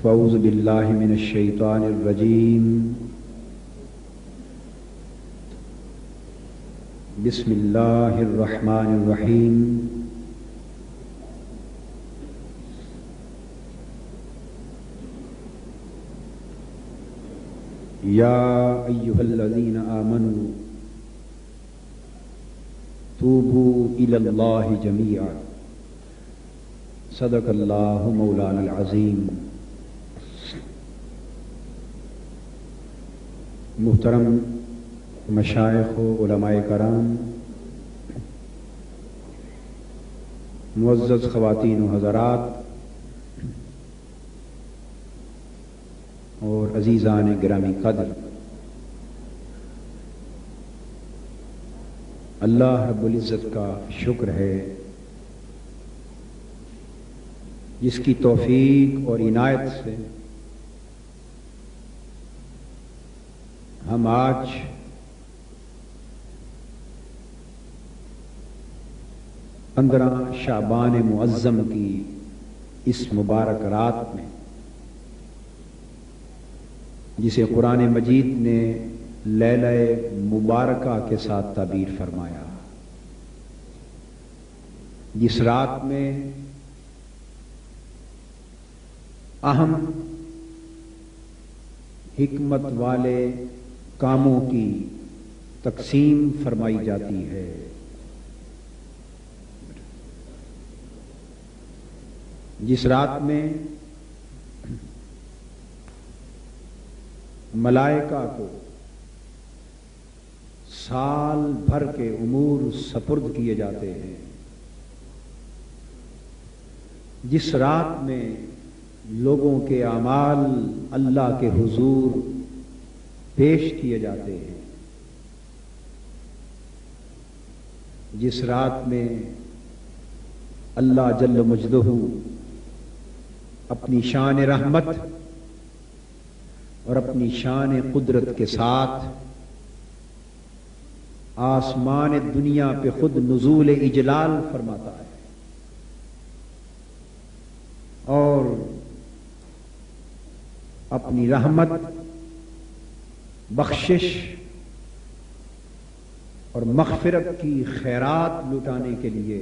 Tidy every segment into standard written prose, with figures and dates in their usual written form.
فاعوذ باللہ من الشیطان الرجیم بسم اللہ الرحمن الرحیم یا ایھا الذین آمنوا توبوا الی اللہ جمیعا صدق اللہ مولانا العظیم۔ محترم مشائخ و علماء کرام، معزز خواتین و حضرات اور عزیزان گرامی قدر، اللہ رب العزت کا شکر ہے جس کی توفیق اور عنایت سے ہم آج پندرہ شعبان معظم کی اس مبارک رات میں، جسے قرآن مجید نے لیلہ مبارکہ کے ساتھ تعبیر فرمایا، جس رات میں اہم حکمت والے کاموں کی تقسیم فرمائی جاتی ہے، جس رات میں ملائکہ کو سال بھر کے امور سپرد کیے جاتے ہیں، جس رات میں لوگوں کے اعمال اللہ کے حضور پیش کیے جاتے ہیں، جس رات میں اللہ جل مجدہ اپنی شان رحمت اور اپنی شان قدرت کے ساتھ آسمان دنیا پہ خود نزول اجلال فرماتا ہے اور اپنی رحمت، بخشش اور مغفرت کی خیرات لٹانے کے لیے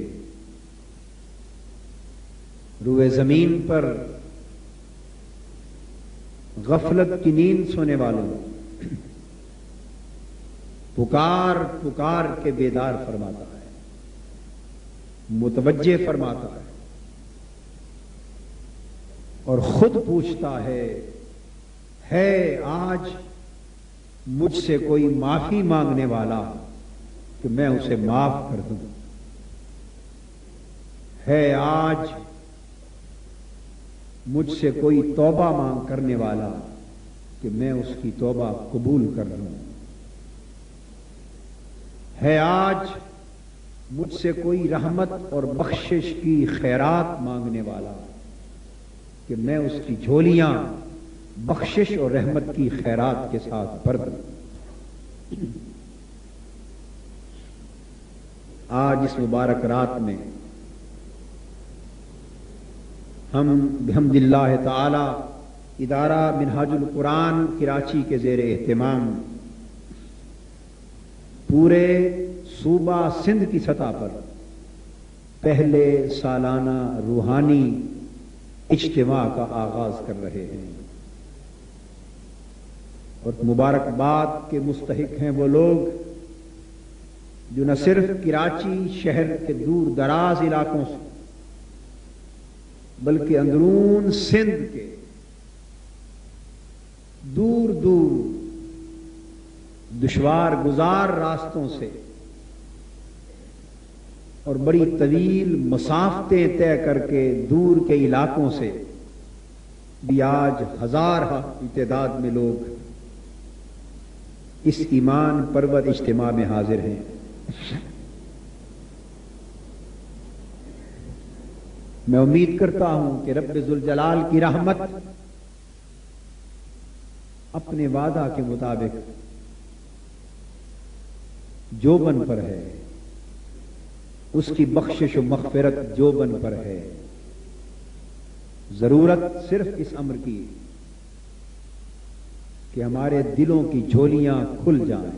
روئے زمین پر غفلت کی نیند سونے والوں پکار پکار کے بیدار فرماتا ہے، متوجہ فرماتا ہے اور خود پوچھتا ہے آج مجھ سے کوئی معافی مانگنے والا کہ میں اسے معاف کر دوں، ہے آج مجھ سے کوئی توبہ مانگ کرنے والا کہ میں اس کی توبہ قبول کر لوں، ہے آج مجھ سے کوئی رحمت اور بخشش کی خیرات مانگنے والا کہ میں اس کی جھولیاں بخشش اور رحمت کی خیرات کے ساتھ بھر دوں۔ آج اس مبارک رات میں ہم بحمد اللہ تعالی ادارہ منہاج القرآن کراچی کے زیر اہتمام پورے صوبہ سندھ کی سطح پر پہلے سالانہ روحانی اجتماع کا آغاز کر رہے ہیں، اور مبارکباد کے مستحق ہیں وہ لوگ جو نہ صرف کراچی شہر کے دور دراز علاقوں سے بلکہ اندرون سندھ کے دور دور دشوار گزار راستوں سے اور بڑی طویل مسافتیں طے کر کے دور کے علاقوں سے بھی آج ہزارہ تعداد میں لوگ اس ایمان پرور اجتماع میں حاضر ہیں۔ میں امید کرتا ہوں کہ رب ذوالجلال کی رحمت اپنے وعدہ کے مطابق جو بن پر ہے، اس کی بخشش و مغفرت جو بن پر ہے، ضرورت صرف اس امر کی کہ ہمارے دلوں کی جھولیاں کھل جائیں،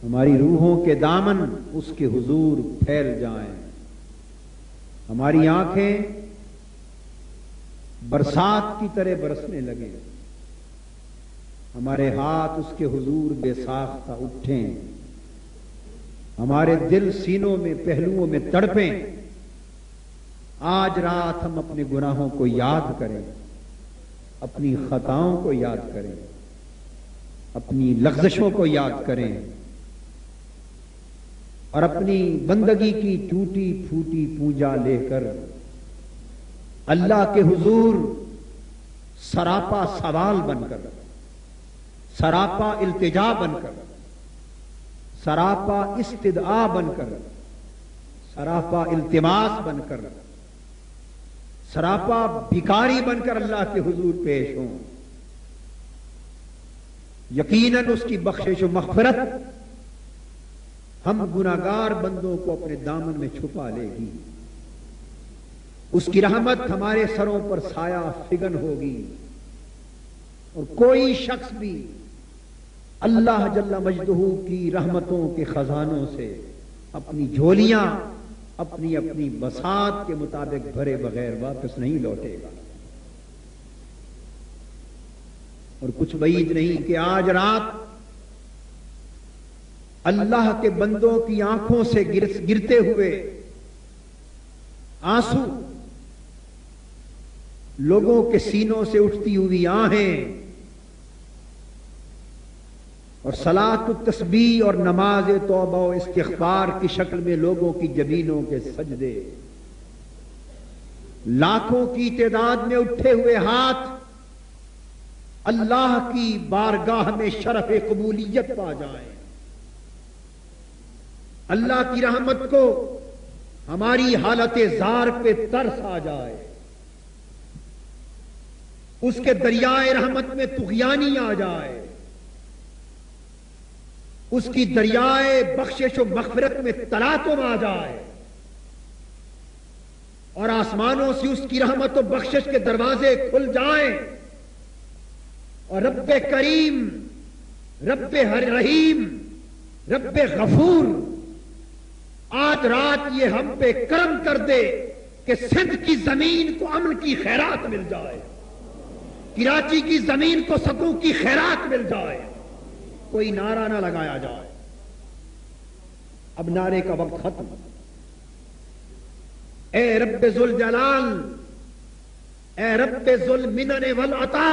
ہماری روحوں کے دامن اس کے حضور پھیل جائیں، ہماری آنکھیں برسات کی طرح برسنے لگیں، ہمارے ہاتھ اس کے حضور بے ساختہ اٹھیں، ہمارے دل سینوں میں پہلوؤں میں تڑپیں۔ آج رات ہم اپنے گناہوں کو یاد کریں، اپنی خطاؤں کو یاد کریں، اپنی لغزشوں کو یاد کریں، اور اپنی بندگی کی ٹوٹی پھوٹی پوجا لے کر اللہ کے حضور سراپا سوال بن کر، سراپا التجا بن کر، سراپا استدعا بن کر، سراپا التماس بن کر، سراپا بھکاری بن کر اللہ کے حضور پیش ہوں۔ یقیناً اس کی بخشش و مغفرت ہم گناہگار بندوں کو اپنے دامن میں چھپا لے گی، اس کی رحمت ہمارے سروں پر سایہ فگن ہوگی، اور کوئی شخص بھی اللہ جل مجدہ کی رحمتوں کے خزانوں سے اپنی جھولیاں اپنی اپنی بساط کے مطابق بھرے بغیر واپس نہیں لوٹے گا۔ اور کچھ بعید نہیں کہ آج رات اللہ کے بندوں کی آنکھوں سے گرتے ہوئے آنسو، لوگوں کے سینوں سے اٹھتی ہوئی آہیں، اور صلاۃ التسبیح اور نماز توبہ و استغفار کی شکل میں لوگوں کی جبینوں کے سجدے، لاکھوں کی تعداد میں اٹھے ہوئے ہاتھ اللہ کی بارگاہ میں شرف قبولیت پا جائیں، اللہ کی رحمت کو ہماری حالت زار پہ ترس آ جائے، اس کے دریائے رحمت میں طغیانی آ جائے، اس کی دریائے بخشش و مغفرت میں تلاطم آ جائے، اور آسمانوں سے اس کی رحمت و بخشش کے دروازے کھل جائیں، اور رب کریم، رب رحیم، رب غفور آج رات یہ ہم پہ کرم کر دے کہ سندھ کی زمین کو امن کی خیرات مل جائے، کراچی کی زمین کو سکوں کی خیرات مل جائے، کوئی نعرہ نہ لگایا جائے۔ اب نعرے کا وقت ختم۔ اے رب ذوالجلال، اے رب ذوالمنن والعطا،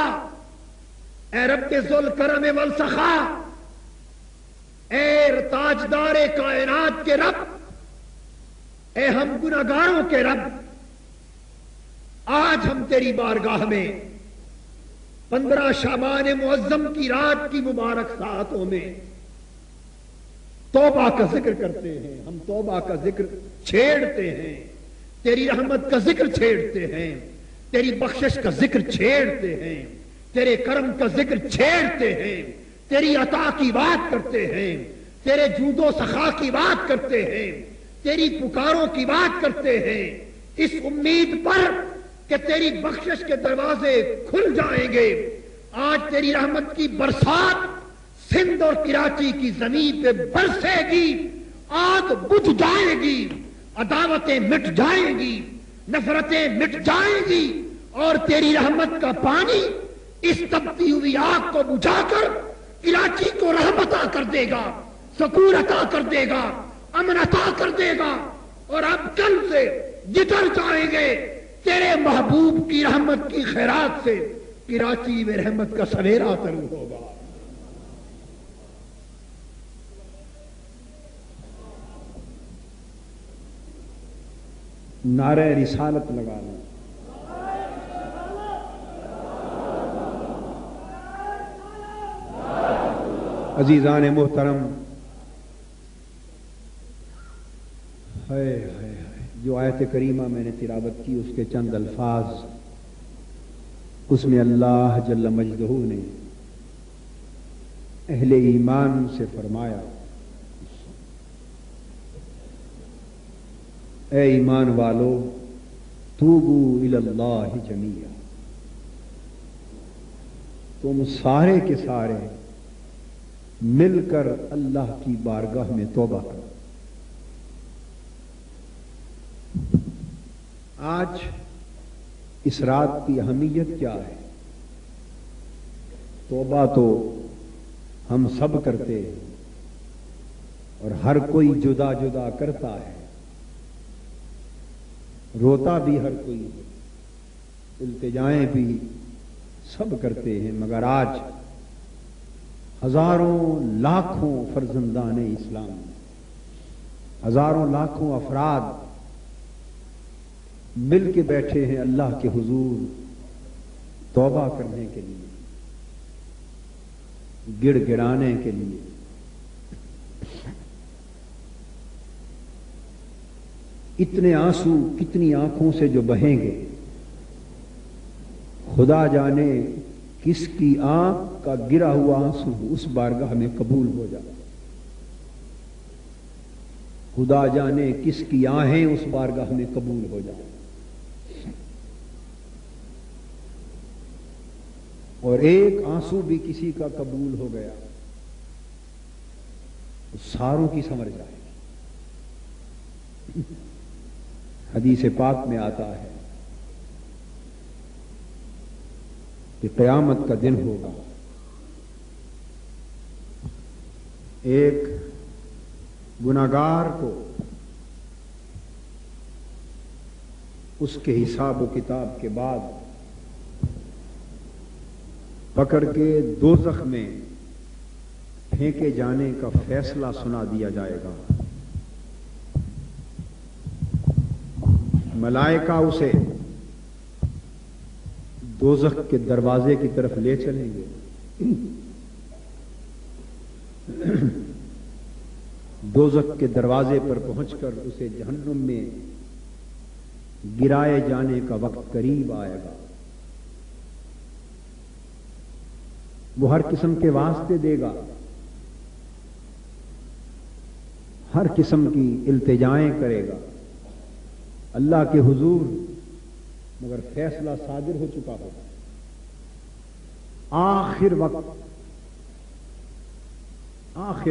اے رب ذوالکرم والسخا، اے تاجدار کائنات کے رب، اے ہم گناہگاروں کے رب، آج ہم تیری بارگاہ میں 15 شعبان معظم کی رات کی مبارک ساعتوں میں توبہ کا ذکر کرتے ہیں، ہم توبہ کا ذکر چھیڑتے ہیں، تیری رحمت کا ذکر چھیڑتے ہیں، تیری بخشش کا ذکر چھیڑتے ہیں، تیرے کرم کا ذکر چھیڑتے ہیں، تیری عطا کی بات کرتے ہیں، تیرے جود و سخا کی بات کرتے ہیں، تیری پکاروں کی بات کرتے ہیں، اس امید پر کہ تیری بخشش کے دروازے کھل جائیں گے۔ آج تیری رحمت کی برسات سندھ اور کراچی کی زمین پہ برسے گی، آگ بجھ جائے گی، عداوتیں مٹ جائیں گی، نفرتیں مٹ جائیں گی، اور تیری رحمت کا پانی اس تپتی ہوئی آگ کو بجھا کر کراچی کو رحمت عطا کر دے گا، سکون عطا کر دے گا، امن عطا کر دے گا، اور اب کل سے جتر جائیں گے تیرے محبوب کی رحمت کی خیرات سے، کراچی میں رحمت کا سویرا طلوع ہوگا۔ نعرہ رسالت لگا لیں۔ عزیزان محترم، جو آیت کریمہ میں نے تلاوت کی اس کے چند الفاظ، اس میں اللہ جل مجدہ نے اہل ایمان سے فرمایا، اے ایمان والو، توبو الی اللہ جمیعا، تم سارے کے سارے مل کر اللہ کی بارگاہ میں توبہ کرو۔ آج اس رات کی اہمیت کیا ہے؟ توبہ تو ہم سب کرتے ہیں اور ہر کوئی جدا جدا کرتا ہے، روتا بھی ہر کوئی ہے، التجائیں بھی سب کرتے ہیں، مگر آج ہزاروں لاکھوں فرزندان اسلام، ہزاروں لاکھوں افراد مل کے بیٹھے ہیں اللہ کے حضور توبہ کرنے کے لیے، گڑ گڑانے کے لیے۔ اتنے آنسو کتنی آنکھوں سے جو بہیں گے، خدا جانے کس کی آنکھ کا گرا ہوا آنسو اس بارگاہ میں قبول ہو جائے، خدا جانے کس کی آہیں اس بارگاہ میں قبول ہو جائے۔ اور ایک آنسو بھی کسی کا قبول ہو گیا تو ساروں کی سمجھ جائے گی۔ حدیث پاک میں آتا ہے کہ قیامت کا دن ہوگا، ایک گناہگار کو اس کے حساب و کتاب کے بعد پکڑ کے دوزخ میں پھینکے جانے کا فیصلہ سنا دیا جائے گا۔ ملائکہ اسے دوزخ کے دروازے کی طرف لے چلیں گے، دوزخ کے دروازے پر پہنچ کر اسے جہنم میں گرائے جانے کا وقت قریب آئے گا۔ وہ ہر قسم کے واسطے دے گا، ہر قسم کی التجائیں کرے گا اللہ کے حضور، مگر فیصلہ صادر ہو چکا ہوگا۔ آخر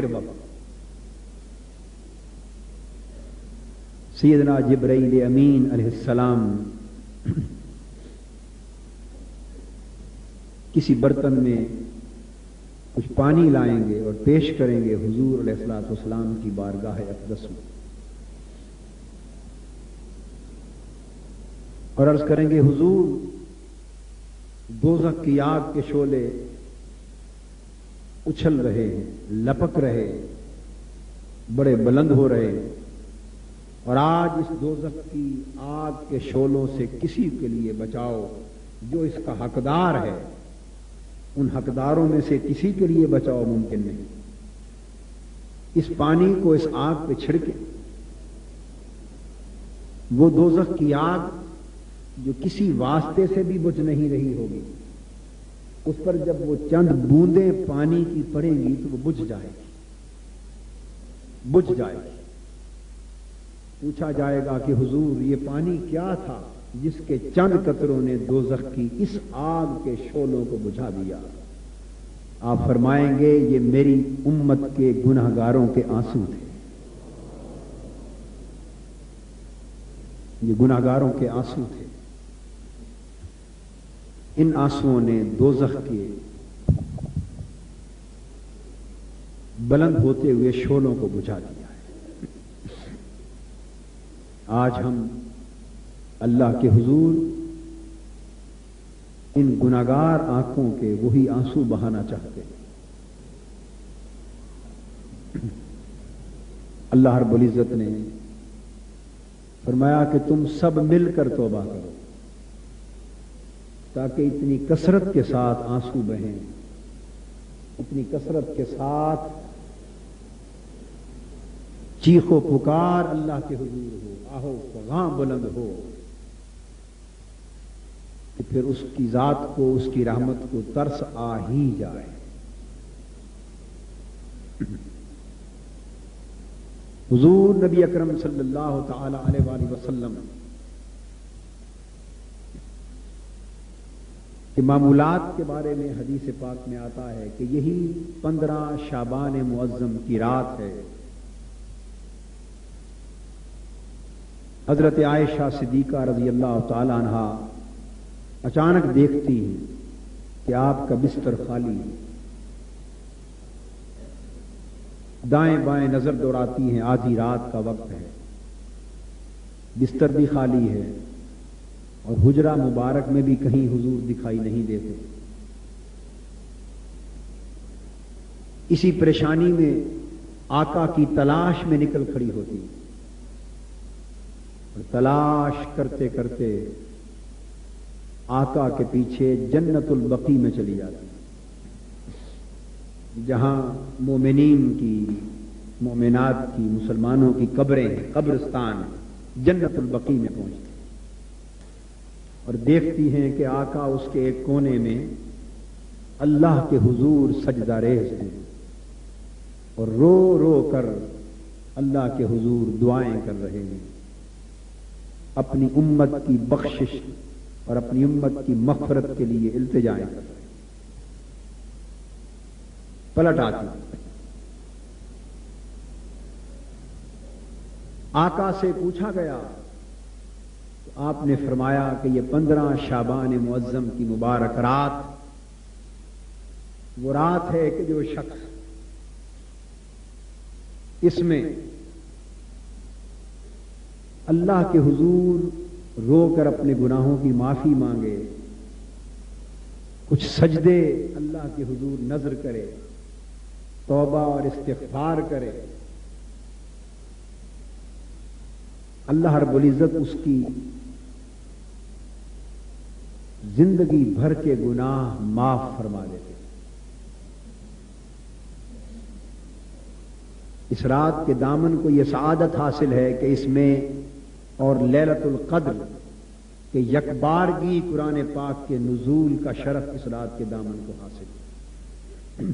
وقت سیدنا جبرائیل امین علیہ السلام کسی برتن میں کچھ پانی لائیں گے اور پیش کریں گے حضور علیہ الصلوۃ والسلام کی بارگاہ اقدس میں، اور عرض کریں گے حضور دوزخ کی آگ کے شعلے اچھل رہے ہیں، لپک رہے، بڑے بلند ہو رہے ہیں، اور آج اس دوزخ کی آگ کے شعلوں سے کسی کے لیے بچاؤ جو اس کا حقدار ہے، ان حقداروں میں سے کسی کے لیے بچاؤ ممکن نہیں۔ اس پانی کو اس آگ پہ چھڑکے، وہ دوزخ کی آگ جو کسی واسطے سے بھی بجھ نہیں رہی ہوگی، اس پر جب وہ چند بوندیں پانی کی پڑیں گی تو وہ بجھ جائے گی۔ پوچھا جائے گا کہ حضور یہ پانی کیا تھا جس کے چند قطروں نے دوزخ کی اس آگ کے شعلوں کو بجھا دیا؟ آپ فرمائیں گے یہ میری امت کے گناہگاروں کے آنسو تھے، یہ گناہگاروں کے آنسو تھے، ان آنسوؤں نے دوزخ کے بلند ہوتے ہوئے شعلوں کو بجھا دیا ہے۔ آج ہم اللہ کے حضور ان گناہگار آنکھوں کے وہی آنسو بہانا چاہتے ہیں۔ اللہ رب العزت نے فرمایا کہ تم سب مل کر توبہ کرو تاکہ اتنی کثرت کے ساتھ آنسو بہیں، اتنی کثرت کے ساتھ چیخ و پکار اللہ کے حضور ہو، آہو فغاں بلند ہو کہ پھر اس کی ذات کو، اس کی رحمت کو ترس آ ہی جائے۔ حضور نبی اکرم صلی اللہ تعالی علیہ وآلہ وسلم کہ معمولات کے بارے میں حدیث پاک میں آتا ہے کہ یہی 15 شعبان معظم کی رات ہے. حضرت عائشہ صدیقہ رضی اللہ تعالی عنہا اچانک دیکھتی ہیں کہ آپ کا بستر خالی ہے. دائیں بائیں نظر دوڑاتی ہیں، آدھی رات کا وقت ہے، بستر بھی خالی ہے اور حجرہ مبارک میں بھی کہیں حضور دکھائی نہیں دیتے. اسی پریشانی میں آقا کی تلاش میں نکل کھڑی ہوتی اور تلاش کرتے کرتے آقا کے پیچھے جنت البقیع میں چلی جاتی، جہاں مومنین کی، مومنات کی، مسلمانوں کی قبریں، قبرستان جنت البقیع میں پہنچتی اور دیکھتی ہیں کہ آقا اس کے ایک کونے میں اللہ کے حضور سجدہ ریز ہیں اور رو رو کر اللہ کے حضور دعائیں کر رہے ہیں، اپنی امت کی بخشش اور اپنی امت کی مغفرت کے لیے التجائیں کر رہے ہیں. پلٹ آتی، آقا سے پوچھا گیا تو آپ نے فرمایا کہ یہ 15 شعبان معظم کی مبارک رات وہ رات ہے کہ جو شخص اس میں اللہ کے حضور رو کر اپنے گناہوں کی معافی مانگے، کچھ سجدے اللہ کے حضور نذر کرے، توبہ اور استغفار کرے، اللہ رب العزت اس کی زندگی بھر کے گناہ معاف فرما دیتے. اس رات کے دامن کو یہ سعادت حاصل ہے کہ اس میں اور لیلۃ القدر کہ یکبارگی قرآن پاک کے نزول کا شرف اس رات کے دامن کو حاصل ہے.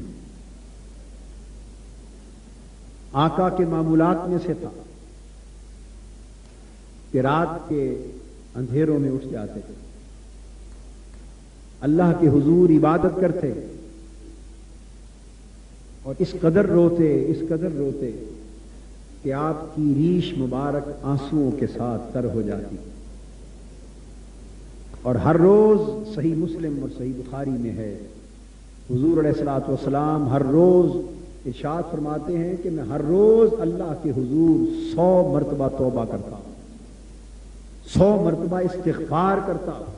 آقا کے معمولات میں سے تھا کہ رات کے اندھیروں میں اٹھ جاتے تھے، اللہ کے حضور عبادت کرتے اور اس قدر روتے کہ آپ کی ریش مبارک آنسوؤں کے ساتھ تر ہو جاتی. اور ہر روز صحیح مسلم اور صحیح بخاری میں ہے حضور علیہ الصلوۃ والسلام ہر روز ارشاد فرماتے ہیں کہ میں ہر روز اللہ کے حضور 100 مرتبہ توبہ کرتا ہوں، 100 مرتبہ استغفار کرتا ہوں.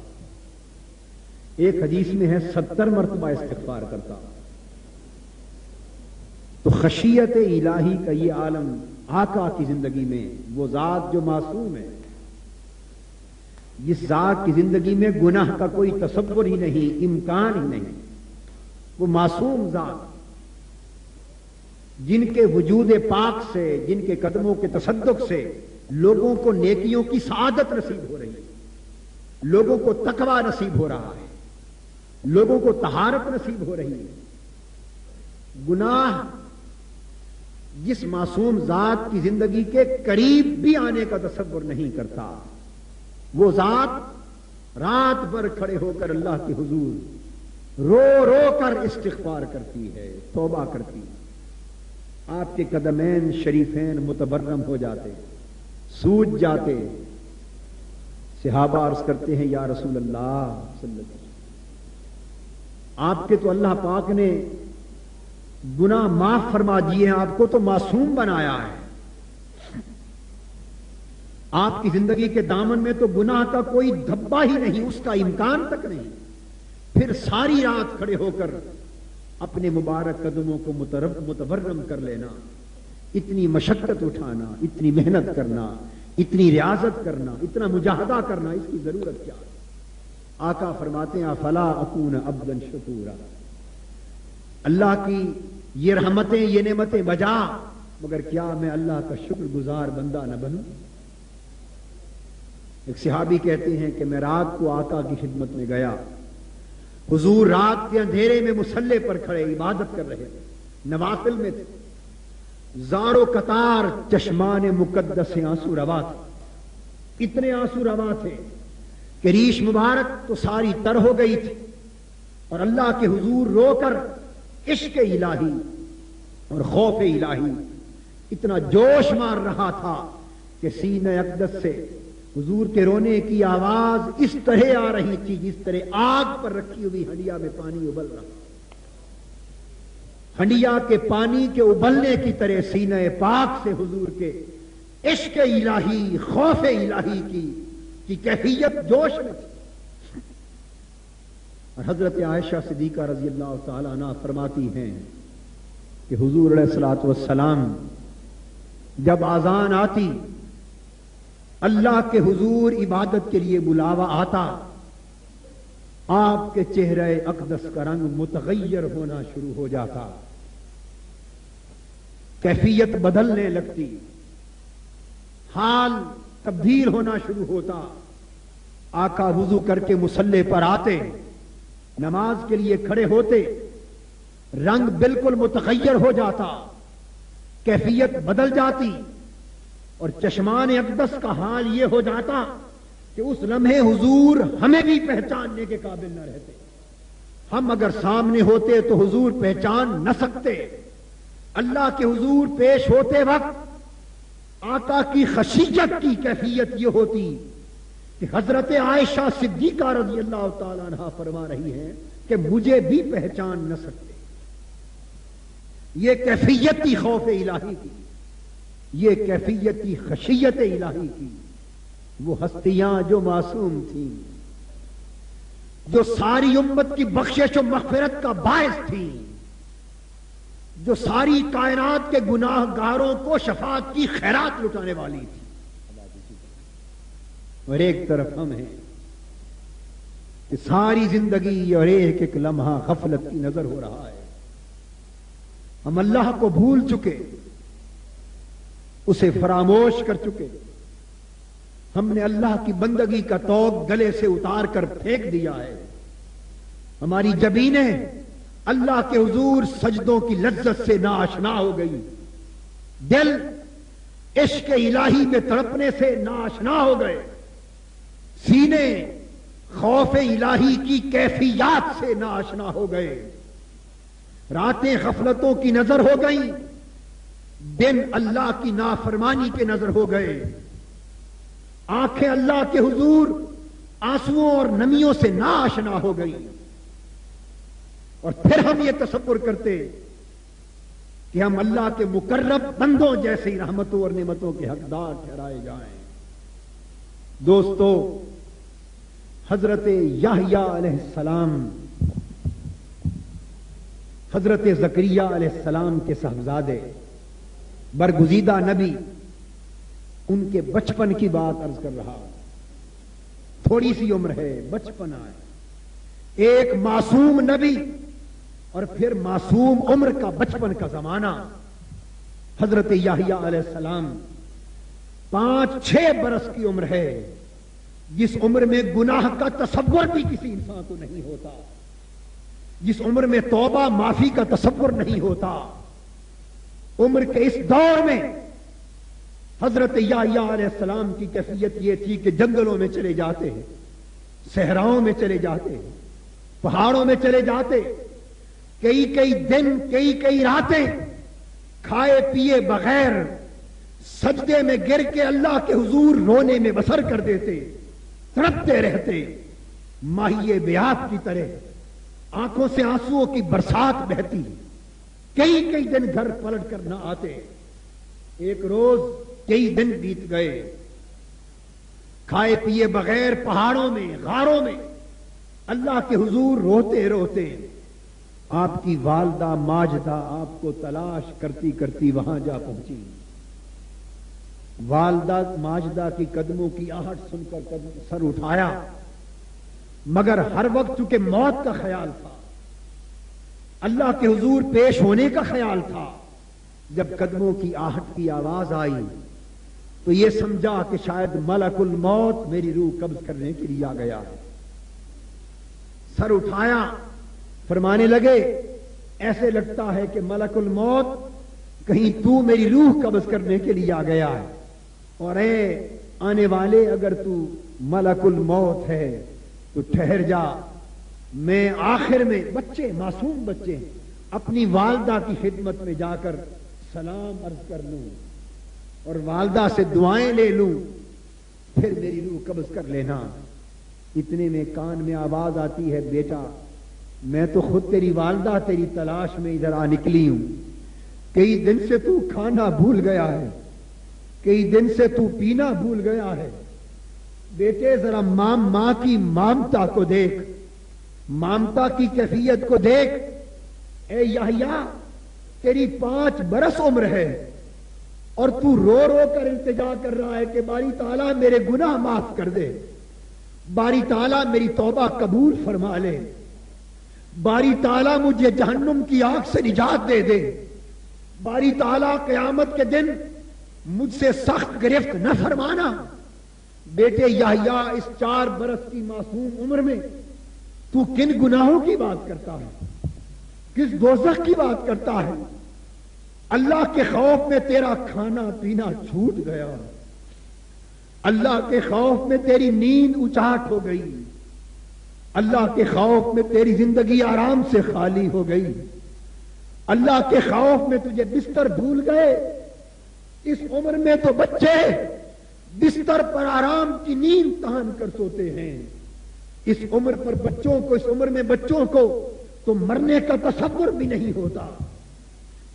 ایک حدیث میں ہے 70 مرتبہ استغفار کرتا ہوں. تو خشیت الہی کا یہ عالم آقا کی زندگی میں، وہ ذات جو معصوم ہے، جس ذات کی زندگی میں گناہ کا کوئی تصور ہی نہیں، امکان ہی نہیں، وہ معصوم ذات جن کے وجود پاک سے، جن کے قدموں کے تصدق سے لوگوں کو نیکیوں کی سعادت نصیب ہو رہی ہے، لوگوں کو تقوی نصیب ہو رہا ہے، لوگوں کو طہارت نصیب ہو رہی ہے. گناہ جس معصوم ذات کی زندگی کے قریب بھی آنے کا تصور نہیں کرتا، وہ ذات رات بھر کھڑے ہو کر اللہ کے حضور رو رو کر استغفار کرتی ہے، توبہ کرتی ہے. آپ کے قدمین شریفین متبرم ہو جاتے، سوج جاتے. صحابہ عرض کرتے ہیں یا رسول اللہ صلی اللہ علیہ وسلم، آپ کے تو اللہ پاک نے گناہ معاف فرما دیے ہیں، آپ کو تو معصوم بنایا ہے، آپ کی زندگی کے دامن میں تو گناہ کا کوئی دھبا ہی نہیں، اس کا امکان تک نہیں، پھر ساری رات کھڑے ہو کر اپنے مبارک قدموں کو متورم کر لینا، اتنی مشقت اٹھانا، اتنی محنت کرنا، اتنی ریاضت کرنا، اتنا مجاہدہ کرنا، اس کی ضرورت کیا ہے؟ آقا فرماتے ہیں افلا اکون عبدا شکورا، اللہ کی یہ رحمتیں، یہ نعمتیں بجا، مگر کیا میں اللہ کا شکر گزار بندہ نہ بنوں؟ ایک صحابی کہتے ہیں کہ میں رات کو آقا کی خدمت میں گیا، حضور رات کے اندھیرے میں مصلی پر کھڑے عبادت کر رہے تھے، نوافل میں تھے، زار و قطار چشمان مقدس سے آنسو روا تھے، اتنے آنسو روا تھے کہ ریش مبارک تو ساری تر ہو گئی تھی، اور اللہ کے حضور رو کر عشق الہی اور خوف الہی اتنا جوش مار رہا تھا کہ سینہ اقدس سے حضور کے رونے کی آواز اس طرح آ رہی تھی جس طرح آگ پر رکھی ہوئی ہنڈیا میں پانی ابل رہا، ہنڈیا کے پانی کے ابلنے کی طرح سینہ پاک سے حضور کے عشق الہی خوف الہی کی کیفیت جوش میں تھی۔ اور حضرت عائشہ صدیقہ رضی اللہ تعالی عنہ فرماتی ہیں کہ حضور علیہ الصلوۃ والسلام جب اذان آتی، اللہ کے حضور عبادت کے لیے بلاوا آتا، آپ کے چہرے اقدس کا رنگ متغیر ہونا شروع ہو جاتا، کیفیت بدلنے لگتی، حال تبدیل ہونا شروع ہوتا۔ آقا وضو کر کے مصلی پر آتے، نماز کے لیے کھڑے ہوتے، رنگ بالکل متغیر ہو جاتا، کیفیت بدل جاتی، اور چشمان اقدس کا حال یہ ہو جاتا کہ اس لمحے حضور ہمیں بھی پہچاننے کے قابل نہ رہتے۔ ہم اگر سامنے ہوتے تو حضور پہچان نہ سکتے۔ اللہ کے حضور پیش ہوتے وقت آقا کی خشیت کی کیفیت یہ ہوتی کہ حضرت عائشہ صدیقہ رضی اللہ تعالی عنہا فرما رہی ہیں کہ مجھے بھی پہچان نہ سکتے۔ یہ کیفیت تھی خوف الہی کی، یہ کیفیت تھی خشیت الہی کی۔ وہ ہستیاں جو معصوم تھیں، جو ساری امت کی بخشش و مغفرت کا باعث تھیں، جو ساری کائنات کے گناہ گاروں کو شفاعت کی خیرات لٹانے والی تھی، اور ایک طرف ہم ہیں کہ ساری زندگی اور ایک ایک لمحہ غفلت کی نظر ہو رہا ہے۔ ہم اللہ کو بھول چکے، اسے فراموش کر چکے، ہم نے اللہ کی بندگی کا توق گلے سے اتار کر پھینک دیا ہے۔ ہماری جبینیں اللہ کے حضور سجدوں کی لذت سے ناآشنا ہو گئی، دل عشق الہی میں تڑپنے سے ناآشنا ہو گئے، سینے خوف الہی کی کیفیات سے ناآشنا ہو گئے، راتیں غفلتوں کی نظر ہو گئیں، دن اللہ کی نافرمانی کے نظر ہو گئے، آنکھیں اللہ کے حضور آنسوؤں اور نمیوں سے ناآشنا ہو گئی، اور پھر ہم یہ تصور کرتے کہ ہم اللہ کے مقرب بندوں جیسی رحمتوں اور نعمتوں کے حقدار ٹھہرائے جائیں۔ دوستو، حضرت یحییٰ علیہ السلام، حضرت زکریا علیہ السلام کے صاحبزادے، برگزیدہ نبی، ان کے بچپن کی بات عرض کر رہا۔ تھوڑی سی عمر ہے، بچپن ہے، ایک معصوم نبی اور پھر معصوم عمر کا بچپن کا زمانہ۔ حضرت یحییٰ علیہ السلام 5-6 برس کی عمر ہے، جس عمر میں گناہ کا تصور بھی کسی انسان کو نہیں ہوتا، جس عمر میں توبہ معافی کا تصور نہیں ہوتا۔ عمر کے اس دور میں حضرت یحییٰ علیہ السلام کی کیفیت یہ تھی کہ جنگلوں میں چلے جاتے ہیں، صحراؤں میں چلے جاتے ہیں، پہاڑوں میں چلے جاتے، کئی دن کئی راتیں کھائے پیے بغیر سجدے میں گر کے اللہ کے حضور رونے میں بسر کر دیتے، تڑپتے رہتے، ماہی بیات کی طرح آنکھوں سے آنسوؤں کی برسات بہتی، کئی دن گھر پلٹ کر نہ آتے۔ ایک روز کئی دن بیت گئے، کھائے پیے بغیر پہاڑوں میں غاروں میں اللہ کے حضور روتے روتے، آپ کی والدہ ماجدہ آپ کو تلاش کرتی کرتی وہاں جا پہنچی۔ والدہ ماجدہ کی قدموں کی آہٹ سن کر سر اٹھایا، مگر ہر وقت چونکہ موت کا خیال تھا، اللہ کے حضور پیش ہونے کا خیال تھا، جب قدموں کی آہٹ کی آواز آئی تو یہ سمجھا کہ شاید ملک الموت میری روح قبض کرنے کے لیے آ گیا ہے۔ سر اٹھایا، فرمانے لگے ایسے لگتا ہے کہ ملک الموت کہیں تو میری روح قبض کرنے کے لیے آ گیا ہے، اور اے آنے والے اگر تو ملک الموت ہے تو ٹھہر جا، میں آخر میں بچے معصوم بچے اپنی والدہ کی خدمت میں جا کر سلام عرض کر لوں اور والدہ سے دعائیں لے لوں، پھر میری روح قبض کر لینا۔ اتنے میں کان میں آواز آتی ہے، بیٹا میں تو خود تیری والدہ تیری تلاش میں ادھر آ نکلی ہوں، کئی دن سے تو کھانا بھول گیا ہے، کئی دن سے تو پینا بھول گیا ہے، بیٹے ذرا ماں کی مامتا کو دیکھ، مامتا کی کیفیت کو دیکھ۔ اے یحییٰ تیری 5 برس عمر ہے اور تو رو رو کر التجا کر رہا ہے کہ باری تعالیٰ میرے گناہ معاف کر دے، باری تعالیٰ میری توبہ قبول فرما لے، باری تعالیٰ مجھے جہنم کی آگ سے نجات دے دے، باری تعالیٰ قیامت کے دن مجھ سے سخت گرفت نہ فرمانا۔ بیٹے یحییٰ اس 4 برس کی معصوم عمر میں تو کن گناہوں کی بات کرتا ہے، کس دوزخ کی بات کرتا ہے؟ اللہ کے خوف میں تیرا کھانا پینا چھوٹ گیا، اللہ کے خوف میں تیری نیند اچاٹ ہو گئی، اللہ کے خوف میں تیری زندگی آرام سے خالی ہو گئی، اللہ کے خوف میں تجھے بستر بھول گئے۔ اس عمر میں تو بچے بستر پر آرام کی نیند تان کر سوتے ہیں، اس عمر پر بچوں کو، اس عمر میں بچوں کو تو مرنے کا تصور بھی نہیں ہوتا،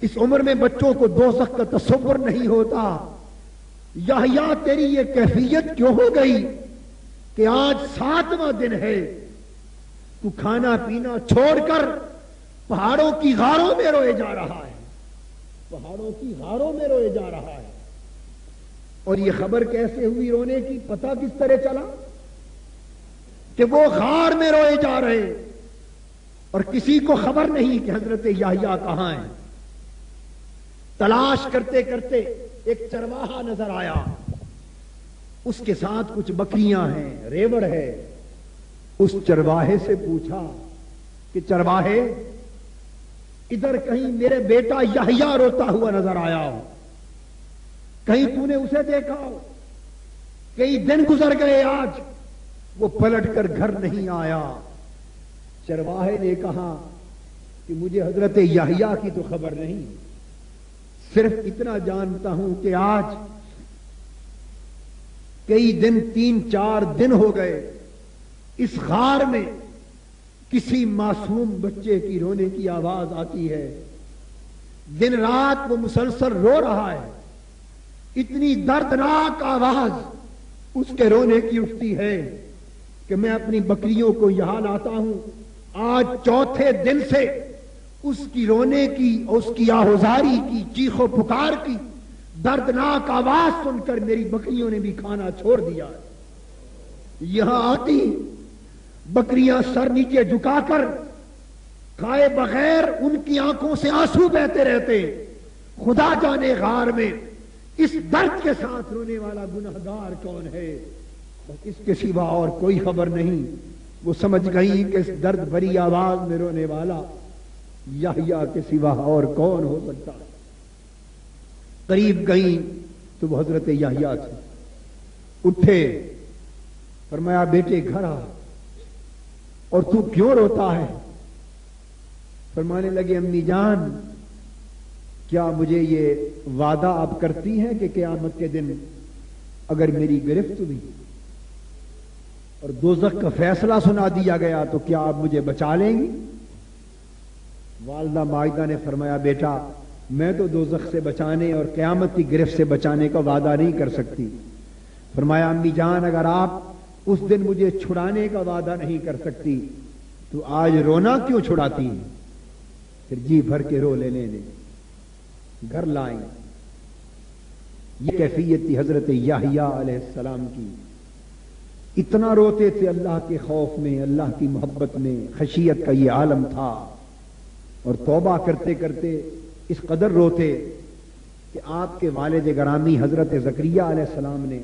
اس عمر میں بچوں کو دوزخ کا تصور نہیں ہوتا۔ یحییٰ تیری یہ کیفیت کیوں ہو گئی کہ آج 7واں دن ہے تو کھانا پینا چھوڑ کر پہاڑوں کی غاروں میں روئے جا رہا ہے، پہاڑوں کی غاروں میں روئے جا رہا ہے۔ اور یہ خبر کیسے ہوئی رونے کی، پتہ کس طرح چلا کہ وہ غار میں روئے جا رہے اور کسی کو خبر نہیں کہ حضرت یحییٰ کہاں ہیں۔ تلاش کرتے کرتے ایک چرواہا نظر آیا، اس کے ساتھ کچھ بکریاں ہیں، ریوڑ ہے۔ اس چرواہے سے پوچھا کہ چرواہے ادھر کہیں میرے بیٹا یحییٰ روتا ہوا نظر آیا ہو، کہیں تو نے اسے دیکھا ہو؟ کئی دن گزر گئے، آج وہ پلٹ کر گھر نہیں آیا۔ چرواہے نے کہا کہ مجھے حضرت یحییٰ کی تو خبر نہیں، صرف اتنا جانتا ہوں کہ آج کئی دن 3-4 دن ہو گئے اس غار میں کسی معصوم بچے کی رونے کی آواز آتی ہے، دن رات وہ مسلسل رو رہا ہے، اتنی دردناک آواز اس کے رونے کی اٹھتی ہے کہ میں اپنی بکریوں کو یہاں لاتا ہوں، آج 4تھے دن سے اس کی رونے کی، اس کی آہوزاری کی، چیخ و پکار کی دردناک آواز سن کر میری بکریوں نے بھی کھانا چھوڑ دیا۔ یہاں آتی بکریاں سر نیچے جھکا کر کھائے بغیر ان کی آنکھوں سے آنسو بہتے رہتے، خدا جانے غار میں اس درد کے ساتھ رونے والا گنہگار کون ہے، اس کے سوا اور کوئی خبر نہیں۔ وہ سمجھ گئی کہ اس درد بھری آواز میں رونے والا یحییٰ کے سوا اور کون ہو سکتا ہے۔ قریب گئیں تو وہ حضرت یحییٰ تھے، اٹھے، فرمایا بیٹے گھر آ، اور تو کیوں روتا ہے؟ فرمانے لگے امی جان کیا مجھے یہ وعدہ آپ کرتی ہیں کہ قیامت کے دن اگر میری گرفت ہوئی اور دوزخ کا فیصلہ سنا دیا گیا تو کیا آپ مجھے بچا لیں گی؟ والدہ ماجدہ نے فرمایا بیٹا میں تو دوزخ سے بچانے اور قیامت کی گرفت سے بچانے کا وعدہ نہیں کر سکتی۔ فرمایا امی جان اگر آپ اس دن مجھے چھڑانے کا وعدہ نہیں کر سکتی تو آج رونا کیوں چھڑاتی ہیں؟ پھر جی بھر کے رو لینے دیں، گھر لائیں۔ یہ کیفیت تھی حضرت یحییٰ علیہ السلام کی، اتنا روتے تھے اللہ کے خوف میں، اللہ کی محبت میں، خشیت کا یہ عالم تھا، اور توبہ کرتے کرتے اس قدر روتے کہ آپ کے والد گرامی حضرت زکریا علیہ السلام نے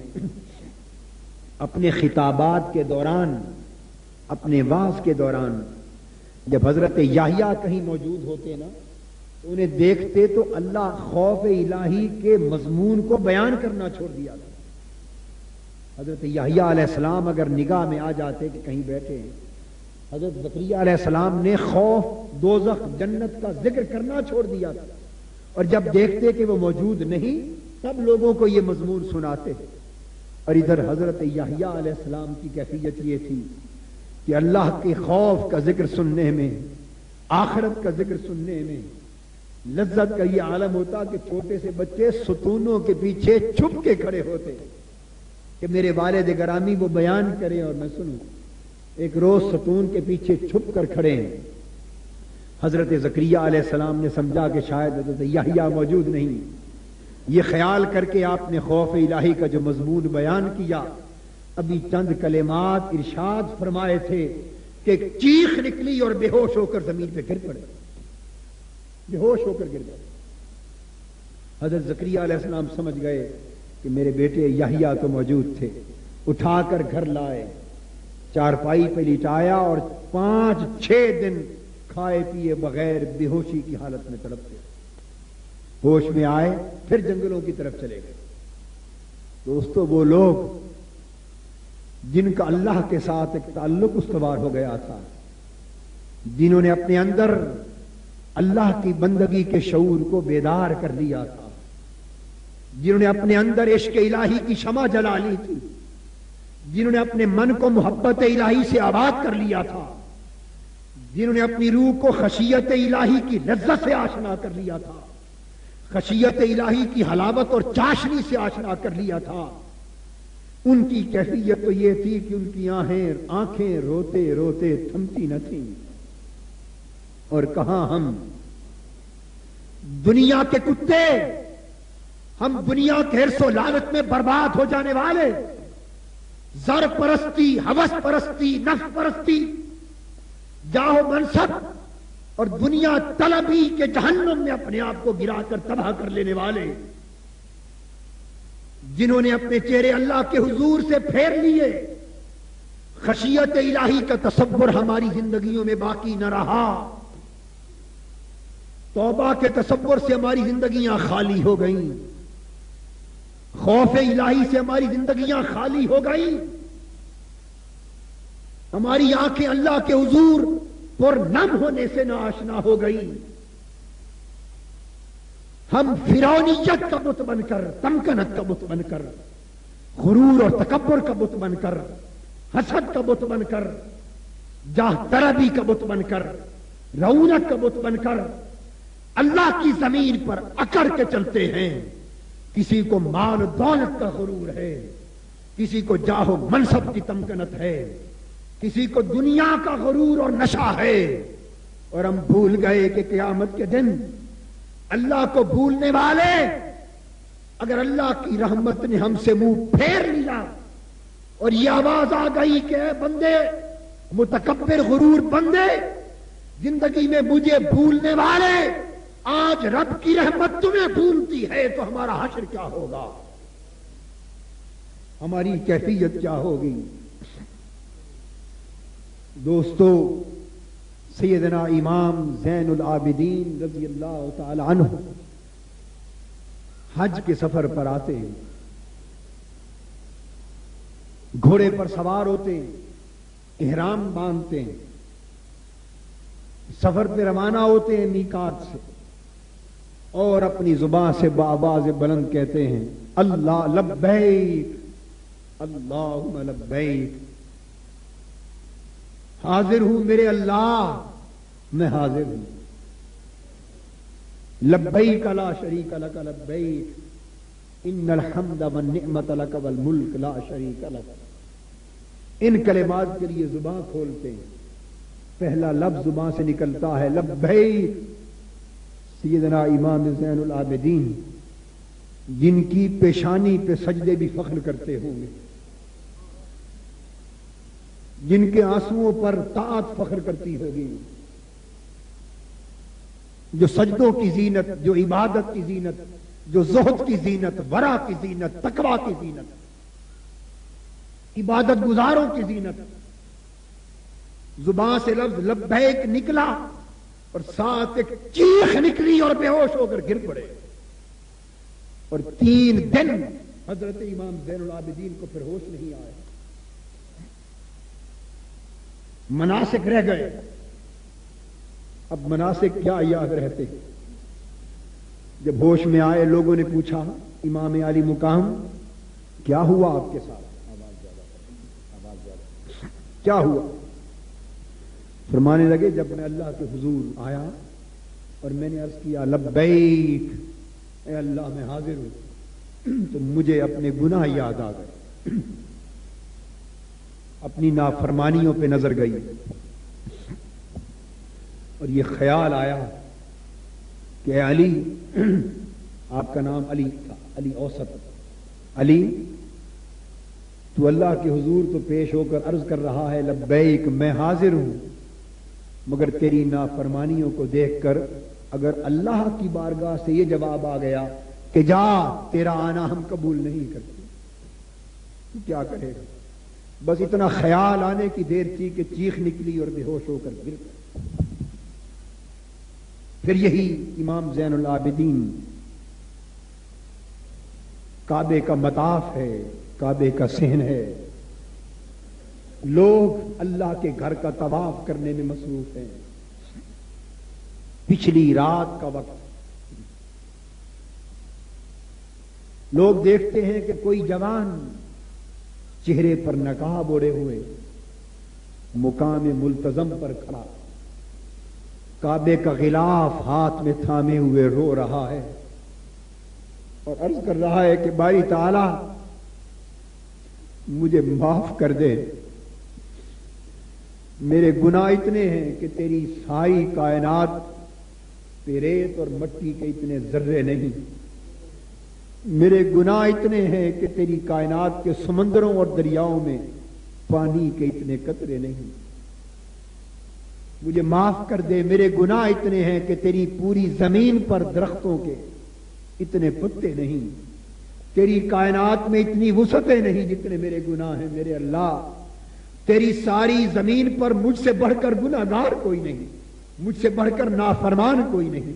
اپنے خطابات کے دوران، اپنے وعظ کے دوران جب حضرت یحییٰ کہیں موجود ہوتے نا تو انہیں دیکھتے تو اللہ خوف الہی کے مضمون کو بیان کرنا چھوڑ دیا تھا۔ حضرت یحییٰ علیہ السلام اگر نگاہ میں آ جاتے کہ کہیں بیٹھے ہیں حضرت زکریا علیہ السلام نے خوف دوزخ جنت کا ذکر کرنا چھوڑ دیا تھا، اور جب دیکھتے کہ وہ موجود نہیں تب لوگوں کو یہ مضمون سناتے۔ اور ادھر حضرت یحییٰ علیہ السلام کی کیفیت یہ تھی کہ اللہ کے خوف کا ذکر سننے میں، آخرت کا ذکر سننے میں لذت کا یہ عالم ہوتا کہ چھوٹے سے بچے ستونوں کے پیچھے چھپ کے کھڑے ہوتے کہ میرے والد گرامی وہ بیان کریں اور میں سنوں۔ ایک روز ستون کے پیچھے چھپ کر کھڑے ہیں۔ حضرت زکریا علیہ السلام نے سمجھا کہ شاید حضرت یحییٰ موجود نہیں، یہ خیال کر کے آپ نے خوف الہی کا جو مضمون بیان کیا، ابھی چند کلمات ارشاد فرمائے تھے کہ چیخ نکلی اور بے ہوش ہو کر زمین پہ گر پڑے، بے ہوش ہو کر گر گئے۔ حضرت زکریا علیہ السلام سمجھ گئے کہ میرے بیٹے یحییٰ تو موجود تھے، اٹھا کر گھر لائے، چارپائی پہ لٹایا اور 5-6 دن کھائے پیے بغیر بے ہوشی کی حالت میں تڑپتے، ہوش میں آئے پھر جنگلوں کی طرف چلے گئے۔ دوستو، وہ لوگ جن کا اللہ کے ساتھ ایک تعلق استوار ہو گیا تھا، جنہوں نے اپنے اندر اللہ کی بندگی کے شعور کو بیدار کر لیا تھا، جنہوں نے اپنے اندر عشق الہی کی شمع جلا لی تھی، جنہوں نے اپنے من کو محبت الہی سے آباد کر لیا تھا، جنہوں نے اپنی روح کو خشیت الہی کی لذت سے آشنا کر لیا تھا، خشیت الہی کی حلاوت اور چاشنی سے آشنا کر لیا تھا، ان کی کیفیت تو یہ تھی کہ ان کی آنکھیں روتے روتے تھمتی نہ تھیں۔ اور کہاں ہم دنیا کے کتے، ہم دنیا کے حرص و لالچ میں برباد ہو جانے والے، زر پرستی، ہوس پرستی، نفس پرستی، جاہ و منصب اور دنیا طلبی کے جہنم میں اپنے آپ کو گرا کر تباہ کر لینے والے، جنہوں نے اپنے چہرے اللہ کے حضور سے پھیر لیے، خشیت الہی کا تصور ہماری زندگیوں میں باقی نہ رہا، توبہ کے تصور سے ہماری زندگیاں خالی ہو گئیں، خوف الہی سے ہماری زندگیاں خالی ہو گئیں، ہماری آنکھیں اللہ کے حضور پر نم ہونے سے ناآشنا ہو گئی، ہم فرعونیت کا بت بن کر، تمکنت کا بت بن کر، غرور اور تکبر کا بت بن کر، حسد کا بت بن کر، جاہ طلبی کا بت بن کر، رعونت کا بت بن کر اللہ کی زمین پر اکڑ کے چلتے ہیں۔ کسی کو مال و دولت کا غرور ہے، کسی کو جاہ و منصب کی تمکنت ہے، کسی کو دنیا کا غرور اور نشہ ہے، اور ہم بھول گئے کہ قیامت کے دن اللہ کو بھولنے والے، اگر اللہ کی رحمت نے ہم سے منہ پھیر لیا اور یہ آواز آ گئی کہ اے بندے، متکبر غرور بندے، زندگی میں مجھے بھولنے والے، آج رب کی رحمت تمہیں بھولتی ہے تو ہمارا حشر کیا ہوگا، ہماری کیفیت کیا ہوگی؟ دوستو، سیدنا امام زین العابدین رضی اللہ تعالی عنہ حج کے سفر پر آتے ہیں، گھوڑے پر سوار ہوتے ہیں، احرام باندھتے ہیں، سفر پہ روانہ ہوتے ہیں میقات سے، اور اپنی زبان سے بآواز بلند کہتے ہیں اللہ لبیک اللہم لبیک، حاضر ہوں میرے اللہ، میں حاضر ہوں، لبیک لا شریک لک لبیک ان الحمد والنعمت لک والملک لا شریک لک۔ ان کلمات کے لیے زبان کھولتے ہیں، پہلا لفظ زبان سے نکلتا ہے لبیک۔ سیدنا امام زین العابدین، جن کی پیشانی پہ سجدے بھی فخر کرتے ہوں گے، جن کے آنسوؤں پر طاعت فخر کرتی ہوگی، جو سجدوں کی زینت، جو عبادت کی زینت، جو زہد کی زینت، ورع کی زینت، تقویٰ کی زینت، عبادت گزاروں کی زینت، زبان سے لفظ لبیک نکلا اور ساتھ ایک چیخ نکلی اور بے ہوش ہو کر گر پڑے، اور 3 دن حضرت امام زین العابدین کو پھر ہوش نہیں آیا۔ مناسک رہ گئے. اب مناسک کیا یاد رہتے. جب ہوش میں آئے لوگوں نے پوچھا امام علی مقام کیا ہوا آپ کے ساتھ؟ آواز زیادہ. کیا ہوا؟ فرمانے لگے جب میں اللہ کے حضور آیا اور میں نے عرض کیا لبیک اے اللہ میں حاضر ہوں، تو مجھے اپنے گناہ یاد آ گئے، اپنی نافرمانیوں پہ نظر گئی اور یہ خیال آیا کہ اے علی، آپ کا نام علی تھا، علی اوسط، علی تو اللہ کے حضور تو پیش ہو کر عرض کر رہا ہے لبیک میں حاضر ہوں، مگر تیری نافرمانیوں کو دیکھ کر اگر اللہ کی بارگاہ سے یہ جواب آ گیا کہ جا تیرا آنا ہم قبول نہیں کرتے، تو کیا کرے گا؟ بس اتنا خیال آنے کی دیر تھی کہ چیخ نکلی اور بے ہوش ہو کر گر گئے. پھر یہی امام زین العابدین کعبے کا مطاف ہے، کعبے کا صحن ہے، لوگ اللہ کے گھر کا طواف کرنے میں مصروف ہیں. پچھلی رات کا وقت لوگ دیکھتے ہیں کہ کوئی جوان چہرے پر نقاب اوڑے ہوئے مقام ملتزم پر کھڑا کعبے کا غلاف ہاتھ میں تھامے ہوئے رو رہا ہے اور عرض کر رہا ہے کہ باری تعالی مجھے معاف کر دے، میرے گناہ اتنے ہیں کہ تیری ساری کائنات پہ ریت اور مٹی کے اتنے ذرے نہیں، میرے گناہ اتنے ہیں کہ تیری کائنات کے سمندروں اور دریاؤں میں پانی کے اتنے قطرے نہیں، مجھے معاف کر دے، میرے گناہ اتنے ہیں کہ تیری پوری زمین پر درختوں کے اتنے پتے نہیں، تیری کائنات میں اتنی وسعتیں نہیں جتنے میرے گناہ ہیں. میرے اللہ تیری ساری زمین پر مجھ سے بڑھ کر گناہگار کوئی نہیں، مجھ سے بڑھ کر نافرمان کوئی نہیں،